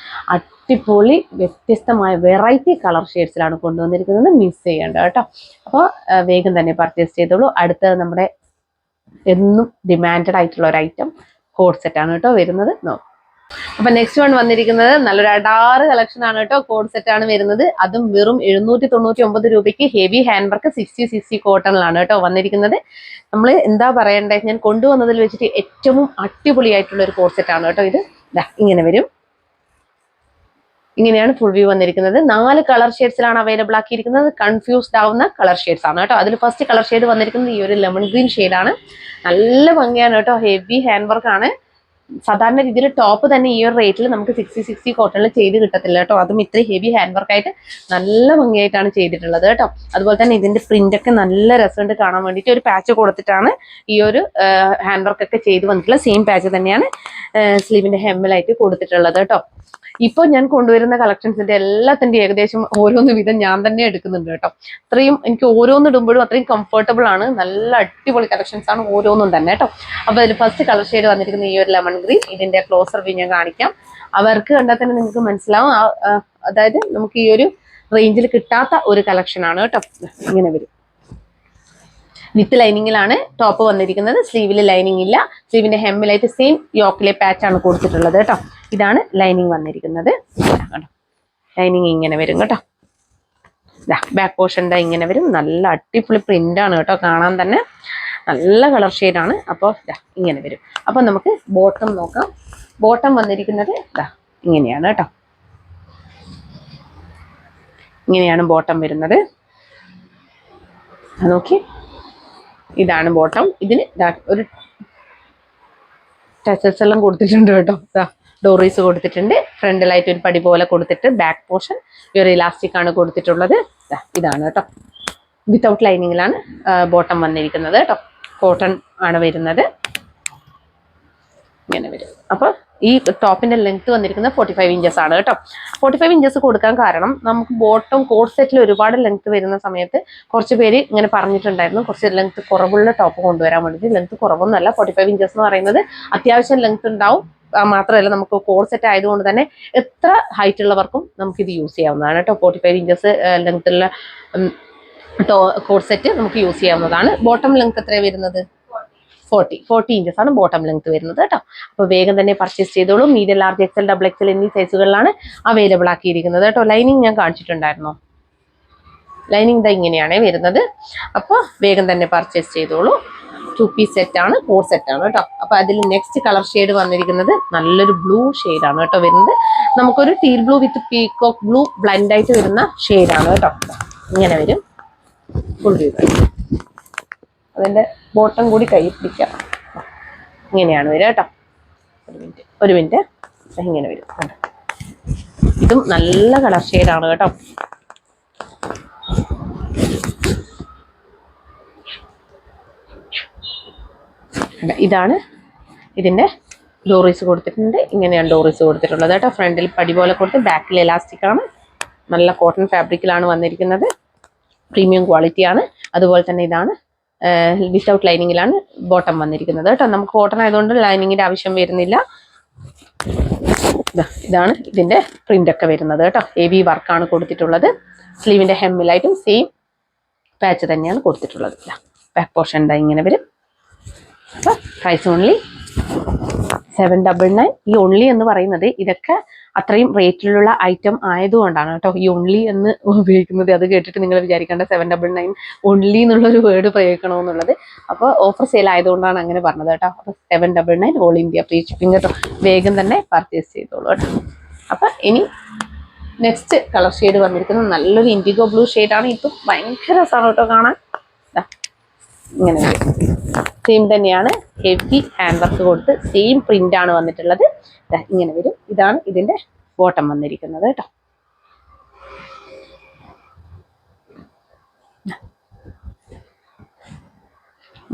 അടിപൊളി വ്യത്യസ്തമായ വെറൈറ്റി കളർ ഷെയ്ഡ്സിലാണ് കൊണ്ടുവന്നിരിക്കുന്നത്. മിസ് ചെയ്യേണ്ട കേട്ടോ. അപ്പോൾ വേഗം തന്നെ പർച്ചേസ് ചെയ്തോളൂ. അടുത്തത് നമ്മുടെ എന്നും ഡിമാൻഡഡ് ആയിട്ടുള്ള ഒരു ഐറ്റം കോഡ് സെറ്റ് ആണ് കേട്ടോ വരുന്നത്. അപ്പൊ നെക്സ്റ്റ് വൺ വന്നിരിക്കുന്നത് നല്ലൊരു അടാറ് കളക്ഷൻ ആണ് കേട്ടോ. കോഡ് സെറ്റ് ആണ് വരുന്നത്. അതും വെറും 799 രൂപയ്ക്ക് ഹെവി ഹാൻഡ് വർക്ക് 60 കോട്ടണിലാണ് കേട്ടോ വന്നിരിക്കുന്നത്. നമ്മൾ എന്താ പറയണ്ടേ, ഞാൻ കൊണ്ടുവന്നതിൽ വെച്ചിട്ട് ഏറ്റവും അടിപൊളിയായിട്ടുള്ള ഒരു കോഡ് സെറ്റ് ആണ് കേട്ടോ ഇത്. ഇങ്ങനെ വരും. ഇങ്ങനെയാണ് ഫുൾ വ്യൂ വന്നിരിക്കുന്നത്. 4 കളർ ഷെയ്ഡ്സിലാണ് അവൈലബിൾ ആക്കിയിരിക്കുന്നത്. കൺഫ്യൂസ്ഡ് ആവുന്ന കളർ ഷെയ്ഡ്സ് ആണ് കേട്ടോ. അതിൽ ഫസ്റ്റ് കളർ ഷെയ്ഡ് വന്നിരിക്കുന്നത് ഈ ഒരു ലെമൺ ഗ്രീൻ ഷെയ്ഡാണ്. നല്ല ഭംഗിയാണ് കേട്ടോ. ഹെവി ഹാൻഡ് വർക്ക് ആണ്. സാധാരണ രീതിയിൽ ടോപ്പ് തന്നെ ഈ ഒരു റേറ്റിൽ നമുക്ക് 60 കോട്ടണിൽ ചെയ്ത് കിട്ടത്തില്ല കേട്ടോ. അതും ഇത്ര ഹെവി ഹാൻഡ് വർക്ക് ആയിട്ട് നല്ല ഭംഗിയായിട്ടാണ് ചെയ്തിട്ടുള്ളത് കേട്ടോ. അതുപോലെ തന്നെ ഇതിന്റെ പ്രിന്റ് ഒക്കെ നല്ല രസമുണ്ട് കാണാൻ വേണ്ടിയിട്ട്. ഒരു പാച്ച് കൊടുത്തിട്ടാണ് ഈ ഒരു ഹാൻഡ് വർക്ക് ഒക്കെ ചെയ്ത് വന്നിട്ടുള്ള സെയിം പാച്ച് തന്നെയാണ് സ്ലീവിന്റെ ഹെമ്മിലായിട്ട് കൊടുത്തിട്ടുള്ളത് കേട്ടോ. ഇപ്പോൾ ഞാൻ കൊണ്ടുവരുന്ന കളക്ഷൻസിന്റെ എല്ലാത്തിന്റെ ഏകദേശം ഓരോന്ന് വിധം ഞാൻ തന്നെ എടുക്കുന്നുണ്ട് കേട്ടോ. അത്രയും എനിക്ക് ഓരോന്ന് ഇടുമ്പോഴും അത്രയും കംഫർട്ടബിൾ ആണ്. നല്ല അടിപൊളി കളക്ഷൻസ് ആണ് ഓരോന്നും തന്നെ കേട്ടോ. അപ്പൊ അതിൽ ഫസ്റ്റ് കളർ ഷെയ്ഡ് വന്നിരിക്കുന്ന ഈ ഒരു ലെമൺ ഗ്രീൻ. ഇതിന്റെ ക്ലോസർ വ്യൂ ഞാൻ കാണിക്കാം. അവർക്ക് കണ്ടാൽ തന്നെ നിങ്ങൾക്ക് മനസ്സിലാവും. അതായത് നമുക്ക് ഈ ഒരു റേഞ്ചിൽ കിട്ടാത്ത ഒരു കളക്ഷൻ ആണ് കേട്ടോ. ഇങ്ങനെ വരും. വിത്ത് ലൈനിങ്ങിലാണ് ടോപ്പ് വന്നിരിക്കുന്നത്. സ്ലീവിൽ ലൈനിങ് ഇല്ല. സ്ലീവിന്റെ ഹെമ്മിലായിട്ട് സെയിം യോക്കിലെ പാച്ചാണ് കൊടുത്തിട്ടുള്ളത് കേട്ടോ. ഇതാണ് ലൈനിങ് വന്നിരിക്കുന്നത്. ലൈനിങ് ഇങ്ങനെ വരും കേട്ടോ. ബാക്ക് പോർഷൻ ഇങ്ങനെ വരും. നല്ല അടിപൊളി പ്രിന്റ് ആണ് കേട്ടോ. കാണാൻ തന്നെ നല്ല കളർ ഷെയ്ഡാണ്. അപ്പോൾ ഇങ്ങനെ വരും. അപ്പോൾ നമുക്ക് ബോട്ടം നോക്കാം. ബോട്ടം വന്നിരിക്കുന്നത് ഇങ്ങനെയാണ് കേട്ടോ. ഇങ്ങനെയാണ് ബോട്ടം വരുന്നത്. നോക്കി, ഇതാണ് ബോട്ടം. ഇതിന് ഒരു ടച്ചസ് എല്ലാം കൊടുത്തിട്ടുണ്ട് കേട്ടോ. ഡോറീസ് കൊടുത്തിട്ടുണ്ട്. ഫ്രണ്ടിലായിട്ട് ഒരു പടി പോലെ കൊടുത്തിട്ട് ബാക്ക് പോർഷൻ ഈ ഒരു ഇലാസ്റ്റിക് ആണ് കൊടുത്തിട്ടുള്ളത്. ഇതാണ് കേട്ടോ. വിത്തൗട്ട് ലൈനിങ്ങിലാണ് ബോട്ടം വന്നിരിക്കുന്നത് കേട്ടോ. കോട്ടൺ ആണ് വരുന്നത്. ഇങ്ങനെ വരും. അപ്പോൾ ഈ ടോപ്പിന്റെ ലെങ്ത് വന്നിരിക്കുന്നത് 45 ഇഞ്ചസ് ആണ് കേട്ടോ. 45 ഇഞ്ചസ് കൊടുക്കാൻ കാരണം നമുക്ക് ബോട്ടം കോഡ് സെറ്റിൽ ഒരുപാട് ലെങ്ത് വരുന്ന സമയത്ത് കുറച്ച് പേര് ഇങ്ങനെ പറഞ്ഞിട്ടുണ്ടായിരുന്നു കുറച്ച് ലെങ്ത് കുറവുള്ള ടോപ്പ് കൊണ്ടുവരാൻ വേണ്ടിയിട്ട്. ലെങ്ത് കുറവൊന്നുമല്ല. 45 ഇഞ്ചസ് എന്ന് പറയുന്നത് അത്യാവശ്യം ലെങ്ത് ഉണ്ടാവും. മാത്രമല്ല നമുക്ക് കോഡ് സെറ്റ് ആയതുകൊണ്ട് തന്നെ എത്ര ഹൈറ്റ് ഉള്ളവർക്കും നമുക്കിത് യൂസ് ചെയ്യാവുന്നതാണ് കേട്ടോ. 45 ഇഞ്ചസ് ലെങ്ത്തുള്ള കോഡ് സെറ്റ് നമുക്ക് യൂസ് ചെയ്യാവുന്നതാണ്. ബോട്ടം ലെങ്ത് എത്രയാണ് വരുന്നത്? 40 ഇഞ്ചസ് ആണ് ബോട്ടം ലെങ്ത് വരുന്നത് കേട്ടോ. അപ്പോൾ വേഗം തന്നെ പർച്ചേസ് ചെയ്തോളൂ. Medium large XL double XL എന്നീ സൈസുകളിലാണ് അവൈലബിൾ ആക്കിയിരിക്കുന്നത് കേട്ടോ. ലൈനിങ് ഞാൻ കാണിച്ചിട്ടുണ്ടായിരുന്നോ? ലൈനിങ് ഇങ്ങനെയാണ് വരുന്നത്. അപ്പോൾ വേഗം തന്നെ പർച്ചേസ് ചെയ്തോളൂ. 2 പീസ് സെറ്റ് ആണ്. കോഡ് സെറ്റ് ആണ് കേട്ടോ. അപ്പൊ അതിൽ നെക്സ്റ്റ് കളർ ഷെയ്ഡ് വന്നിരിക്കുന്നത് നല്ലൊരു ബ്ലൂ ഷെയ്ഡാണ് കേട്ടോ വരുന്നത്. നമുക്കൊരു ടീൽ ബ്ലൂ വിത്ത് പീകോക്ക് ബ്ലൂ ബ്ലൻഡ് ആയിട്ട് വരുന്ന ഷെയ്ഡാണ് കേട്ടോ. ഇങ്ങനെ വരും. Full view. അതിന്റെ ബോട്ടം കൂടി കൈ പിടിക്കാം. ഇങ്ങനെയാണ് വരിക കേട്ടോ. ഒരു മിനിറ്റ്. ഇങ്ങനെ വരും. ഇതും നല്ല കളർ ഷെയ്ഡാണ് കേട്ടോ. ഇതാണ് ഇതിന്റെ ഡോറീസ് കൊടുത്തിട്ടുണ്ട്. ഇങ്ങനെയാണ് ഡോറീസ് കൊടുത്തിട്ടുള്ളത് കേട്ടോ. ഫ്രണ്ടിൽ പടി പോലെ കൊടുത്ത് ബാക്കിൽ എലാസ്റ്റിക് ആണ്. നല്ല കോട്ടൺ ഫാബ്രിക്കിലാണ് വന്നിരിക്കുന്നത്. പ്രീമിയം ക്വാളിറ്റി ആണ്. അതുപോലെ തന്നെ ഇതാണ് വിത്തൗട്ട് ലൈനിങ്ങിലാണ് ബോട്ടം വന്നിരിക്കുന്നത് കേട്ടോ. നമുക്ക് കോട്ടൺ ആയതുകൊണ്ട് ലൈനിങ്ങിന്റെ ആവശ്യം വരുന്നില്ല. ഇതാണ് ഇതിന്റെ പ്രിന്റ് ഒക്കെ വരുന്നത് കേട്ടോ. ഹെവി വർക്കാണ് കൊടുത്തിട്ടുള്ളത്. സ്ലീവിന്റെ ഹെമ്മിലായിട്ടും സെയിം പാച്ച് തന്നെയാണ് കൊടുത്തിട്ടുള്ളത്. ബാക്ക് പോർഷൻ ഇങ്ങനെ വരും. അപ്പോൾ പ്രൈസ് ഓൺലി 799. ഈ ഓൺലി എന്ന് പറയുന്നത് ഇതൊക്കെ അത്രയും റേറ്റിലുള്ള ഐറ്റം ആയതുകൊണ്ടാണ് കേട്ടോ ഈ ഓൺലി എന്ന് ഉപയോഗിക്കുന്നത്. അത് കേട്ടിട്ട് നിങ്ങൾ വിചാരിക്കേണ്ട 799 ഓൺലി എന്നുള്ളൊരു വേർഡ് പ്രയോഗിക്കണമെന്നുള്ളത്. അപ്പോൾ ഓഫർ സെയിൽ ആയതുകൊണ്ടാണ് അങ്ങനെ പറഞ്ഞത് കേട്ടോ. അപ്പോൾ 799 ഓൾ ഇന്ത്യ ഫ്രീ ഷിപ്പിംഗ് കേട്ടോ. വേഗം തന്നെ പർച്ചേസ് ചെയ്തോളൂ കേട്ടോ. അപ്പം ഇനി നെക്സ്റ്റ് കളർ ഷെയ്ഡ് വന്നിരിക്കുന്നത് നല്ലൊരു ഇൻഡിഗോ ബ്ലൂ ഷെയ്ഡാണ്. ഇതും ഭയങ്കര രസമാണ് കേട്ടോ കാണാൻ. ഇങ്ങനെ സെയിം തന്നെയാണ്, ഹെവി ഹാൻഡ് വർക്ക് കൊടുത്ത് സെയിം പ്രിന്റ് ആണ് വന്നിട്ടുള്ളത്. ഇങ്ങനെ വരും. ഇതാണ് ഇതിന്റെ ബോട്ടം വന്നിരിക്കുന്നത് കേട്ടോ.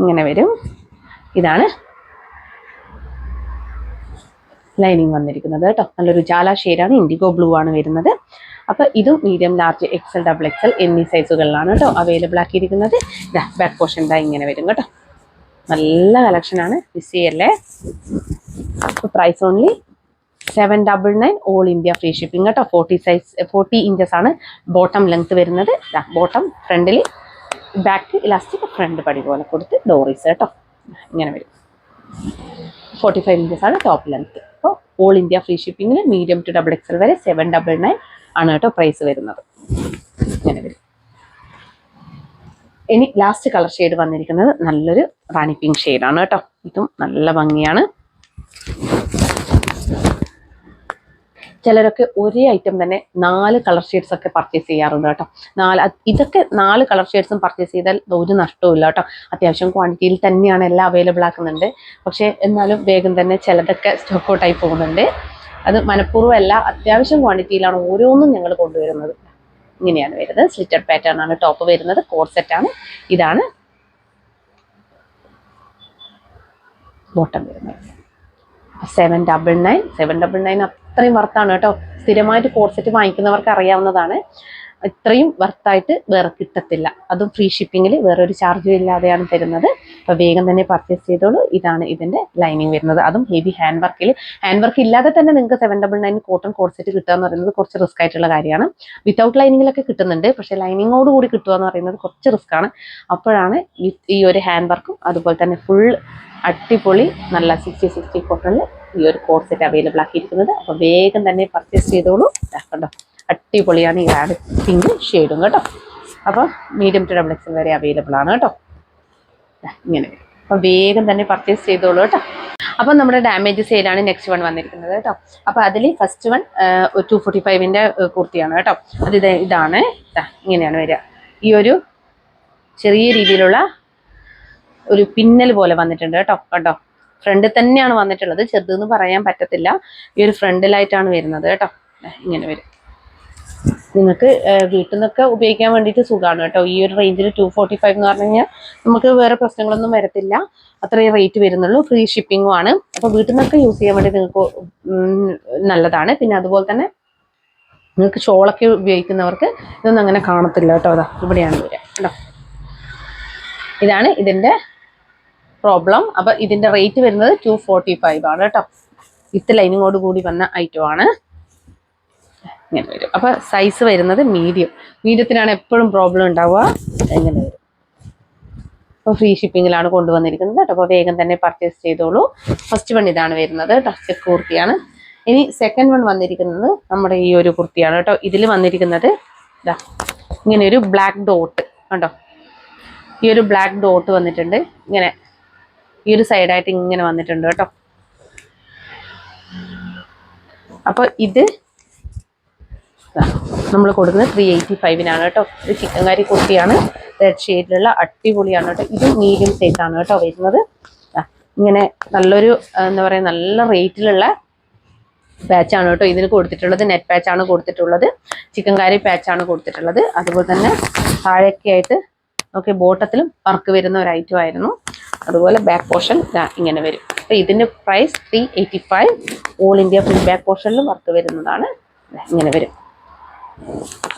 ഇങ്ങനെ വരും. ഇതാണ് ലൈനിങ് വന്നിരിക്കുന്നത് കേട്ടോ. നല്ലൊരു ജാല ഷെയ്ഡാണ്, ഇൻഡിഗോ ബ്ലൂ ആണ് വരുന്നത്. അപ്പോൾ ഇതും medium, large, XL, double XL എന്നീ സൈസുകളിലാണ് കേട്ടോ അവൈലബിൾ ആക്കിയിരിക്കുന്നത്. ബാക്ക് പോർഷൻ ഇങ്ങനെ വരും കേട്ടോ. നല്ല കളക്ഷനാണ്, മിസ് ചെയ്യല്ലേ. Price only 799 all India free shipping കേട്ടോ. 40 ഇഞ്ചസ് ആണ് ബോട്ടം ലെങ്ത് വരുന്നത്. ബോട്ടം ഫ്രണ്ടിൽ ബാക്ക് ഇലാസ്റ്റിക്, ഫ്രണ്ട് പടി പോലെ കൊടുത്ത് ഡോറീസ് കേട്ടോ. ഇങ്ങനെ വരും. 45 ഇഞ്ചസ് ആണ് ടോപ്പ് ലെങ്ത്. അപ്പോൾ ഓൾ ഇന്ത്യ ഫ്രീ ഷിപ്പിംഗിൽ മീഡിയം ടു ഡബിൾ എക്സൽ വരെ 799 ആണ് കേട്ടോ പ്രൈസ് വരുന്നത്. ഇങ്ങനെ വരും. ഇനി ലാസ്റ്റ് കളർ ഷെയ്ഡ് വന്നിരിക്കുന്നത് നല്ലൊരു റാണി പിങ്ക് ഷെയ്ഡാണ് കേട്ടോ. ഇതും നല്ല ഭംഗിയാണ്. ചിലരൊക്കെ ഒരേ ഐറ്റം തന്നെ 4 കളർ ഷെയ്ഡ്സ് ഒക്കെ പർച്ചേസ് ചെയ്യാറുണ്ട് കേട്ടോ. ഇതൊക്കെ 4 കളർ ഷെയ്ഡ്സും പർച്ചേസ് ചെയ്താൽ ഒരു നഷ്ടവും ഇല്ല കേട്ടോ. അത്യാവശ്യം ക്വാണ്ടിറ്റിയിൽ തന്നെയാണ് എല്ലാം അവൈലബിൾ ആക്കുന്നുണ്ട്. പക്ഷേ എന്നാലും വേഗം തന്നെ ചിലതൊക്കെ സ്റ്റോക്ക് ഔട്ടായി പോകുന്നുണ്ട്. അത് മനഃപൂർവ്വം അല്ല, അത്യാവശ്യം ക്വാണ്ടിറ്റിയിലാണ് ഓരോന്നും ഞങ്ങൾ കൊണ്ടുവരുന്നത്. ഇങ്ങനെയാണ് വരുന്നത്. സ്ലിറ്റഡ് പാറ്റേൺ ആണ് ടോപ്പ് വരുന്നത്. കോഡ് സെറ്റ് ആണ്. ഇതാണ് ബോട്ടം വരുന്നത്. 799 അത്രയും വർത്താണ് കേട്ടോ. സ്ഥിരമായിട്ട് കോഡ് സെറ്റ് വാങ്ങിക്കുന്നവർക്ക് അറിയാവുന്നതാണ്. ഇത്രയും വർത്തായിട്ട് വേറെ കിട്ടത്തില്ല. അതും ഫ്രീ ഷിപ്പിങ്ങിൽ വേറൊരു ചാർജും ഇല്ലാതെയാണ് തരുന്നത്. അപ്പോൾ വേഗം തന്നെ പർച്ചേസ് ചെയ്തോളൂ. ഇതാണ് ഇതിന്റെ ലൈനിങ് വരുന്നത്. അതും ഹെവി ഹാൻഡ് വർക്കിൽ. ഹാൻഡ് വർക്ക് ഇല്ലാതെ തന്നെ നിങ്ങൾക്ക് 799 കോട്ടൺ കോഡ് സെറ്റ് കിട്ടുക എന്ന് പറയുന്നത് കുറച്ച് റിസ്ക് ആയിട്ടുള്ള കാര്യമാണ്. വിത്തൗട്ട് ലൈനിങ്ങിലൊക്കെ കിട്ടുന്നുണ്ട്. പക്ഷേ ലൈനിങ്ങോട് കൂടി കിട്ടുക എന്ന് പറയുന്നത് കുറച്ച് റിസ്ക് ആണ്. അപ്പോഴാണ് ഈ ഒരു ഹാൻഡ് വർക്കും അതുപോലെ തന്നെ ഫുൾ അടിപൊളി നല്ല 60 കോട്ടണിൽ ഈ ഒരു കോഡ് സെറ്റ് അവൈലബിൾ ആക്കിയിരിക്കുന്നത്. അപ്പോൾ വേഗം തന്നെ പർച്ചേസ് ചെയ്തോളൂ കേട്ടോ. അടിപൊളിയാണ് ഈ ആഡ് പിങ്ക് ഷെയ്ഡും കേട്ടോ. അപ്പോൾ മീഡിയം ടു ഡബിൾ എക്സൽ വരെ അവൈലബിൾ ആണ് കേട്ടോ. ഇങ്ങനെ. അപ്പോൾ വേഗം തന്നെ പർച്ചേസ് ചെയ്തോളൂ കേട്ടോ. അപ്പോൾ നമ്മുടെ ഡാമേജ് സെയിലാണ് നെക്സ്റ്റ് വൺ വന്നിരിക്കുന്നത് കേട്ടോ. അപ്പോൾ അതിൽ ഫസ്റ്റ് വൺ 245ന്റെ കുർത്തിയാണ് കേട്ടോ. അത് ഇതാണ്. ഇങ്ങനെയാണ് വരിക. ഈ ഒരു ചെറിയ രീതിയിലുള്ള ഒരു പിന്നൽ പോലെ വന്നിട്ടുണ്ട് കേട്ടോ. കണ്ടോ, ഫ്രണ്ടിൽ തന്നെയാണ് വന്നിട്ടുള്ളത്. ചെറുതെന്ന് പറയാൻ പറ്റത്തില്ല. ഈ ഒരു ഫ്രണ്ടിലായിട്ടാണ് വരുന്നത് കേട്ടോ. ഇങ്ങനെ വരും. നിങ്ങൾക്ക് വീട്ടിൽ നിന്നൊക്കെ ഉപയോഗിക്കാൻ വേണ്ടിയിട്ട് സുഖമാണ് കേട്ടോ. ഈ ഒരു റേഞ്ചിൽ 245 എന്ന് പറഞ്ഞു കഴിഞ്ഞാൽ നമുക്ക് വേറെ പ്രശ്നങ്ങളൊന്നും വരത്തില്ല. അത്രയും റേറ്റ് വരുന്നുള്ളൂ. ഫ്രീ ഷിപ്പിങ്ങും ആണ്. അപ്പോൾ വീട്ടിൽ നിന്നൊക്കെ യൂസ് ചെയ്യാൻ വേണ്ടി നിങ്ങൾക്ക് നല്ലതാണ്. പിന്നെ അതുപോലെ തന്നെ നിങ്ങൾക്ക് ഷോളൊക്കെ ഉപയോഗിക്കുന്നവർക്ക് ഇതൊന്നും അങ്ങനെ കാണത്തില്ല കേട്ടോ. അതാ ഇവിടെയാണ് വരിക കേട്ടോ. ഇതാണ് ഇതിൻ്റെ പ്രോബ്ലം. അപ്പോൾ ഇതിൻ്റെ റേറ്റ് വരുന്നത് 245 ആണ് കേട്ടോ. വിത്ത് ലൈനിങ്ങോട് കൂടി വന്ന ഐറ്റം ആണ്. ഇങ്ങനെ വരും. അപ്പോൾ സൈസ് വരുന്നത് മീഡിയത്തിനാണ് എപ്പോഴും പ്രോബ്ലം ഉണ്ടാവുക. ഇങ്ങനെ വരും. അപ്പോൾ ഫ്രീ ഷിപ്പിങ്ങിലാണ് കൊണ്ടുവന്നിരിക്കുന്നത് കേട്ടോ. അപ്പോൾ വേഗം തന്നെ പർച്ചേസ് ചെയ്തോളൂ. ഫസ്റ്റ് വൺ ഇതാണ് വരുന്നത് കേട്ടോ. ചെക്ക് കുർത്തിയാണ്. ഇനി സെക്കൻഡ് വൺ വന്നിരിക്കുന്നത് നമ്മുടെ ഈ ഒരു കുർത്തിയാണ് കേട്ടോ. ഇതിൽ വന്നിരിക്കുന്നത് ഇതാ ഇങ്ങനെ ഒരു ബ്ലാക്ക് ഡോട്ട് കണ്ടോ. ഈ ഒരു ബ്ലാക്ക് ഡോട്ട് വന്നിട്ടുണ്ട്. ഇങ്ങനെ ഈ ഒരു സൈഡായിട്ട് ഇങ്ങനെ വന്നിട്ടുണ്ട് കേട്ടോ. അപ്പോൾ ഇത് നമ്മൾ കൊടുക്കുന്നത് 385-നാണ് കേട്ടോ. ഇത് ചിക്കൻ കറി കുർത്തിയാണ്. റെഡ് ഷെയ്ഡിലുള്ള അടിപൊളിയാണ് കേട്ടോ. ഇത് മീഡിയം സൈസാണ് കേട്ടോ വരുന്നത്. ഇങ്ങനെ നല്ലൊരു എന്താ പറയുക, നല്ല റേറ്റിലുള്ള പാച്ചാണ് കേട്ടോ ഇതിന് കൊടുത്തിട്ടുള്ളത്. നെറ്റ് പാച്ചാണ് കൊടുത്തിട്ടുള്ളത്. ചിക്കൻ കറി പാച്ചാണ് കൊടുത്തിട്ടുള്ളത്. അതുപോലെ തന്നെ താഴെയൊക്കെ ആയിട്ട് ഓക്കെ ബോട്ടത്തിലും വർക്ക് വരുന്ന ഒരു ഐറ്റം ആയിരുന്നു. അതുപോലെ ബാക്ക് പോർഷൻ ഇങ്ങനെ വരും. അപ്പോൾ ഇതിൻ്റെ price 385. All India free. Back പോർഷനിലും വർക്ക് വരുന്നതാണ്. ഇങ്ങനെ വരും.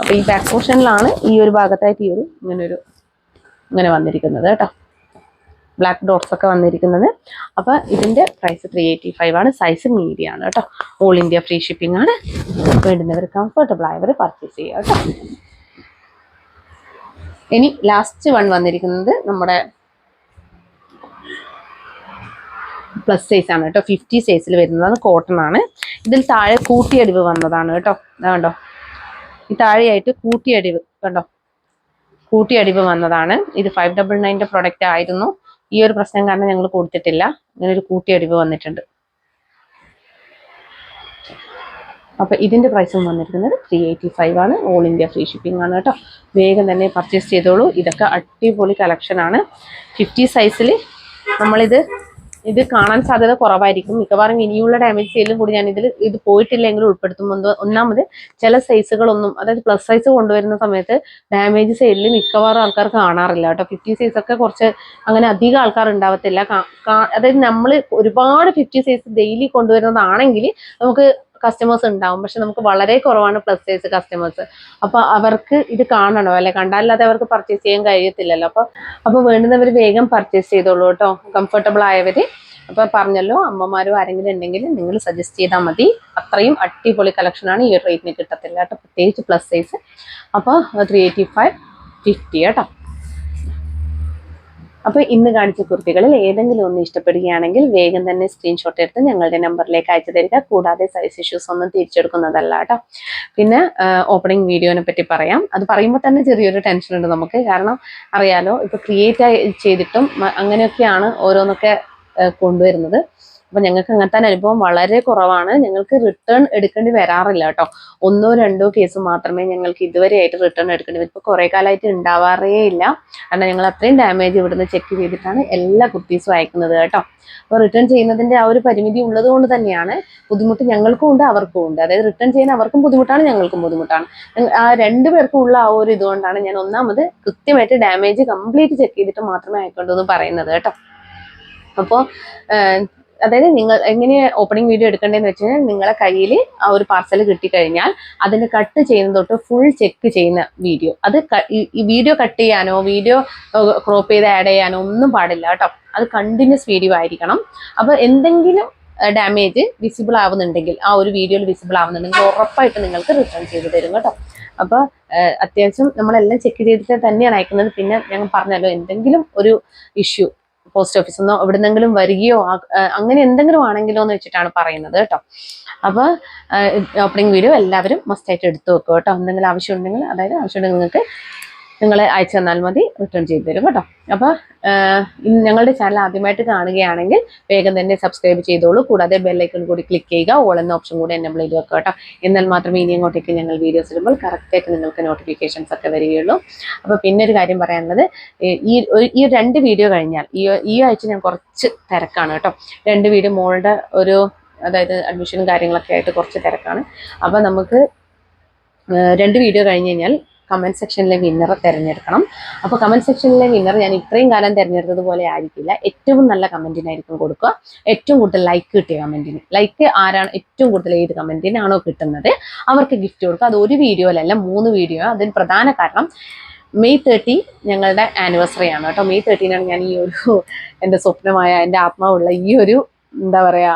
അപ്പോൾ ഈ ബാക്ക് പോർഷനിലാണ് ഈ ഒരു ഭാഗത്തായിട്ട് ഈ ഒരു ഇങ്ങനെ വന്നിരിക്കുന്നത് കേട്ടോ. ബ്ലാക്ക് ഡോട്ട്സ് ഒക്കെ വന്നിരിക്കുന്നത്. അപ്പോൾ ഇതിൻ്റെ പ്രൈസ് 385 ആണ്. സൈസ് മീഡിയം ആണ് കേട്ടോ. ഓൾ ഇന്ത്യ ഫ്രീ ഷിപ്പിംഗ് ആണ്. വേണ്ടുന്നവർ കംഫർട്ടബിൾ ആയവർ പർച്ചേസ് ചെയ്യുക കേട്ടോ. ഇനി ലാസ്റ്റ് വൺ വന്നിരിക്കുന്നത് നമ്മുടെ പ്ലസ് സൈസ് ആണ് കേട്ടോ, 50 സൈസിൽ വരുന്നതാണ്, കോട്ടൺ ആണ്. ഇതിൽ താഴെ കൂട്ടിയടിവ് വന്നതാണ് കേട്ടോ, കണ്ടോ ഈ താഴെയായിട്ട് കൂട്ടിയടിവ് കണ്ടോ, കൂട്ടിയടിവ് വന്നതാണ്. ഇത് 599 പ്രൊഡക്റ്റ് ആയിരുന്നു. ഈ ഒരു പ്രശ്നം കാരണം ഞങ്ങൾ കൊടുത്തിട്ടില്ല, ഇങ്ങനെ ഒരു കൂട്ടിയടിവ് വന്നിട്ടുണ്ട്. അപ്പൊ ഇതിന്റെ പ്രൈസും വന്നിരിക്കുന്നത് 385 ആണ്. ഓൾ ഇന്ത്യ ഫ്രീ ഷിപ്പിംഗ് ആണ് കേട്ടോ. വേഗം തന്നെ പർച്ചേസ് ചെയ്തോളൂ. ഇതൊക്കെ അടിപൊളി കളക്ഷൻ ആണ്. 50 സൈസിൽ ഇത് കാണാൻ സാധ്യത കുറവായിരിക്കും. മിക്കവാറും ഇനിയുള്ള ഡാമേജ് സെയിലും കൂടി ഞാൻ ഇത് പോയിട്ടില്ലെങ്കിലും ഉൾപ്പെടുത്തുമ്പോൾ, ഒന്നാമത് ചില സൈസുകളൊന്നും, അതായത് പ്ലസ് സൈസ് കൊണ്ടുവരുന്ന സമയത്ത് ഡാമേജ് സെയിലിൽ മിക്കവാറും ആൾക്കാർ കാണാറില്ല കേട്ടോ. 50 സൈസ് ഒക്കെ കുറച്ച് അങ്ങനെ അധികം ആൾക്കാർ ഉണ്ടാവത്തില്ല. അതായത് നമ്മൾ ഒരുപാട് 50 സൈസ് ഡെയിലി കൊണ്ടുവരുന്നതാണെങ്കിൽ നമുക്ക് കസ്റ്റമേഴ്സ് ഉണ്ടാവും. പക്ഷെ നമുക്ക് വളരെ കുറവാണ് പ്ലസ് സൈസ് കസ്റ്റമേഴ്സ്. അപ്പൊ അവർക്ക് ഇത് കാണണോ, അല്ലെ കണ്ടാലല്ലാതെ അവർക്ക് പർച്ചേസ് ചെയ്യാൻ കഴിയത്തില്ലല്ലോ. അപ്പൊ വേണ്ടുന്നവർ വേഗം പർച്ചേസ് ചെയ്തോളൂ കേട്ടോ, കംഫർട്ടബിൾ ആയവര്. അപ്പൊ പറഞ്ഞല്ലോ, അമ്മമാരോ ആരെങ്കിലും ഉണ്ടെങ്കിൽ നിങ്ങൾ സജസ്റ്റ് ചെയ്താൽ മതി. അത്രയും അടിപൊളി കളക്ഷനാണ്. ഈ ഒരു റേറ്റിന് കിട്ടത്തില്ല കേട്ടോ, പ്രത്യേകിച്ച് പ്ലസ് സൈസ്. അപ്പോൾ 385 50 കേട്ടോ. അപ്പോൾ ഇന്ന് കാണിച്ച കുർത്തികളിൽ ഏതെങ്കിലും ഒന്ന് ഇഷ്ടപ്പെടുകയാണെങ്കിൽ വേഗം തന്നെ സ്ക്രീൻഷോട്ട് എടുത്ത് ഞങ്ങളുടെ നമ്പറിലേക്ക് അയച്ചു തരിക. കൂടാതെ സൈസ് ഇഷ്യൂസ് ഒന്നും തിരിച്ചെടുക്കുന്നതല്ല കേട്ടോ. പിന്നെ ഓപ്പണിംഗ് വീഡിയോനെ പറ്റി പറയാം. അത് പറയുമ്പോൾ തന്നെ ചെറിയൊരു ടെൻഷൻ ഉണ്ട് നമുക്ക്. കാരണം അറിയാലോ, ഇപ്പോൾ ക്രിയേറ്റ് ചെയ്തിട്ടും അങ്ങനെയൊക്കെയാണ് ഓരോന്നൊക്കെ കൊണ്ടുവരുന്നത്. അപ്പൊ ഞങ്ങൾക്ക് അങ്ങനത്തെ അനുഭവം വളരെ കുറവാണ്. ഞങ്ങൾക്ക് റിട്ടേൺ എടുക്കേണ്ടി വരാറില്ല കേട്ടോ. 1-2 കേസ് മാത്രമേ ഞങ്ങൾക്ക് ഇതുവരെയായിട്ട് റിട്ടേൺ എടുക്കേണ്ടി വരും. ഇപ്പൊ കുറെ കാലമായിട്ട് ഉണ്ടാവാറേ ഇല്ല. കാരണം ഞങ്ങൾ അത്രയും ഡാമേജ് ഇവിടുന്ന് ചെക്ക് ചെയ്തിട്ടാണ് എല്ലാ കുർത്തീസും അയക്കുന്നത് കേട്ടോ. അപ്പോൾ റിട്ടേൺ ചെയ്യുന്നതിന്റെ ആ ഒരു പരിമിതി ഉള്ളത് കൊണ്ട് തന്നെയാണ് ബുദ്ധിമുട്ട് ഞങ്ങൾക്കും ഉണ്ട് അവർക്കും ഉണ്ട്. അതായത് റിട്ടേൺ ചെയ്യുന്ന അവർക്കും ബുദ്ധിമുട്ടാണ്, ഞങ്ങൾക്കും ബുദ്ധിമുട്ടാണ്. ആ 2 പേർക്കും ഉള്ള ആ ഒരു ഇതുകൊണ്ടാണ് ഞാൻ ഒന്നാമത് കൃത്യമായിട്ട് ഡാമേജ് കംപ്ലീറ്റ് ചെക്ക് ചെയ്തിട്ട് മാത്രമേ അയക്കേണ്ടൂ എന്ന് പറയുന്നത് കേട്ടോ. അപ്പോൾ അതായത് നിങ്ങൾ എങ്ങനെ ഓപ്പണിംഗ് വീഡിയോ എടുക്കേണ്ടതെന്ന് വെച്ച് കഴിഞ്ഞാൽ, നിങ്ങളെ കയ്യിൽ ആ ഒരു പാർസൽ കിട്ടിക്കഴിഞ്ഞാൽ അതിന് കട്ട് ചെയ്യുന്ന തൊട്ട് ഫുൾ ചെക്ക് ചെയ്യുന്ന വീഡിയോ, അത് ഈ വീഡിയോ കട്ട് ചെയ്യാനോ വീഡിയോ ക്രോപ്പ് ചെയ്ത് ആഡ് ചെയ്യാനോ ഒന്നും പാടില്ല കേട്ടോ. അത് കണ്ടിന്യൂസ് വീഡിയോ ആയിരിക്കണം. അപ്പോൾ എന്തെങ്കിലും ഡാമേജ് വിസിബിൾ ആവുന്നുണ്ടെങ്കിൽ, ആ ഒരു വീഡിയോയിൽ വിസിബിൾ ആവുന്നുണ്ടെങ്കിൽ ഉറപ്പായിട്ട് നിങ്ങൾക്ക് റിട്ടേൺ ചെയ്ത് തരും കേട്ടോ. അപ്പോൾ അത്യാവശ്യം നമ്മളെല്ലാം ചെക്ക് ചെയ്തിട്ട് തന്നെയാണ് അയക്കുന്നത്. പിന്നെ ഞങ്ങൾ പറഞ്ഞല്ലോ, എന്തെങ്കിലും ഒരു ഇഷ്യൂ പോസ്റ്റ് ഓഫീസിൽ നിന്നോ എവിടെന്നെങ്കിലും വരികയോ അങ്ങനെ എന്തെങ്കിലും ആണെങ്കിലോ എന്ന് വെച്ചിട്ടാണ് പറയുന്നത് കേട്ടോ. അപ്പോൾ ഓപ്പണിംഗ് വീഡിയോ എല്ലാവരും മസ്റ്റായിട്ട് എടുത്തു വെക്കും കേട്ടോ. എന്തെങ്കിലും ആവശ്യമുണ്ടെങ്കിൽ, അതായത് ആവശ്യമുണ്ടെങ്കിൽ നിങ്ങൾക്ക് നിങ്ങൾ അയച്ചു തന്നാൽ മതി, റിട്ടേൺ ചെയ്ത് തരും കേട്ടോ. അപ്പോൾ ഞങ്ങളുടെ ചാനൽ ആദ്യമായിട്ട് കാണുകയാണെങ്കിൽ വേഗം തന്നെ സബ്സ്ക്രൈബ് ചെയ്തോളൂ. കൂടാതെ ബെല്ലൈക്കൺ കൂടി ക്ലിക്ക് ചെയ്യുക, ഓൾ എന്ന ഓപ്ഷൻ കൂടി എനേബിൾ ചെയ്ത് വെക്കുക കേട്ടോ. എന്നാൽ മാത്രമേ ഇനി അങ്ങോട്ടേക്ക് ഞങ്ങൾ വീഡിയോസ് ഇടുമ്പോൾ കറക്റ്റായിട്ട് നിങ്ങൾക്ക് നോട്ടിഫിക്കേഷൻസ് ഒക്കെ വരികയുള്ളൂ. അപ്പോൾ പിന്നെ ഒരു കാര്യം പറയാനുള്ളത്, ഈ 2 വീഡിയോ കഴിഞ്ഞാൽ, ഈ ആഴ്ച ഞാൻ കുറച്ച് തിരക്കാണ് കേട്ടോ. 2 വീഡിയോ മോളുടെ അതായത് അഡ്മിഷനും കാര്യങ്ങളൊക്കെ ആയിട്ട് കുറച്ച് തിരക്കാണ്. അപ്പോൾ നമുക്ക് 2 വീഡിയോ കഴിഞ്ഞ് കഴിഞ്ഞാൽ കമൻറ്റ് സെക്ഷനിലെ വിന്നറെ തിരഞ്ഞെടുക്കണം. അപ്പോൾ കമൻറ്റ് സെക്ഷനിലെ വിന്നർ ഞാൻ ഇത്രയും കാലം തിരഞ്ഞെടുത്തതുപോലെ ആയിരിക്കില്ല. ഏറ്റവും നല്ല കമൻറ്റിനായിരിക്കും കൊടുക്കുക. ഏറ്റവും കൂടുതൽ ലൈക്ക് കിട്ടിയ കമൻറ്റിന്, ലൈക്ക് ആരാണ് ഏറ്റവും കൂടുതൽ ഏത് കമൻറ്റിനാണോ കിട്ടുന്നത് അവർക്ക് ഗിഫ്റ്റ് കൊടുക്കുക. അത് ഒരു വീഡിയോയിലല്ല, 3 വീഡിയോ. അതിന് പ്രധാന കാരണം May 30 ഞങ്ങളുടെ ആനിവേഴ്സറി ആണ് കേട്ടോ. May 30 ഞാൻ ഈ ഒരു എൻ്റെ സ്വപ്നമായ, എൻ്റെ ആത്മാവുള്ള ഈ ഒരു എന്താ പറയുക,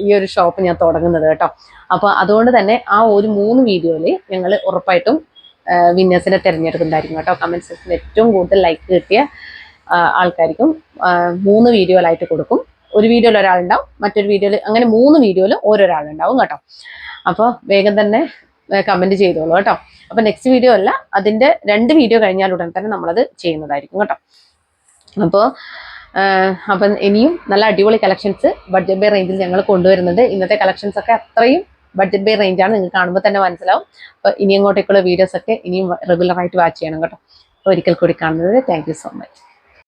ഈ ഒരു ഷോപ്പ് ഞാൻ തുടങ്ങുന്നത് കേട്ടോ. അപ്പോൾ അതുകൊണ്ട് തന്നെ ആ ഒരു 3 വീഡിയോയിൽ ഞങ്ങൾ ഉറപ്പായിട്ടും വിന്നേഴ്സിനെ തിരഞ്ഞെടുക്കുന്നതായിരിക്കും കേട്ടോ. കമൻറ്റ് സെക്ഷനിൽ ഏറ്റവും കൂടുതൽ ലൈക്ക് കിട്ടിയ ആൾക്കാർക്കും 3 വീഡിയോയിലായിട്ട് കൊടുക്കും. ഒരു വീഡിയോയിൽ ഒരാളുണ്ടാവും, മറ്റൊരു വീഡിയോയിൽ, അങ്ങനെ 3 വീഡിയോയിൽ ഓരോരാളുണ്ടാവും കേട്ടോ. അപ്പോൾ വേഗം തന്നെ കമൻറ്റ് ചെയ്തോളൂ കേട്ടോ. അപ്പോൾ നെക്സ്റ്റ് വീഡിയോ അല്ല, അതിൻ്റെ 2 വീഡിയോ കഴിഞ്ഞാൽ ഉടൻ തന്നെ നമ്മളത് ചെയ്യുന്നതായിരിക്കും കേട്ടോ. അപ്പം ഇനിയും നല്ല അടിപൊളി കളക്ഷൻസ് ബഡ്ജറ്റ് ബൈ റേഞ്ചിൽ ഞങ്ങൾ കൊണ്ടുവരുന്നുണ്ട്. ഇന്നത്തെ കളക്ഷൻസ് ഒക്കെ അത്രയും ബഡ്ജറ്റ് ബൈ റേഞ്ചാണ്, നിങ്ങൾക്ക് കാണുമ്പോൾ തന്നെ മനസ്സിലാവും. അപ്പോൾ ഇനി അങ്ങോട്ടേക്കുള്ള വീഡിയോസ് ഒക്കെ ഇനിയും റെഗുലറായിട്ട് വാച്ച് ചെയ്യണം കേട്ടോ. അപ്പോൾ ഒരിക്കൽ കൂടി കാണുന്നത്, താങ്ക് യു സോ മച്ച്.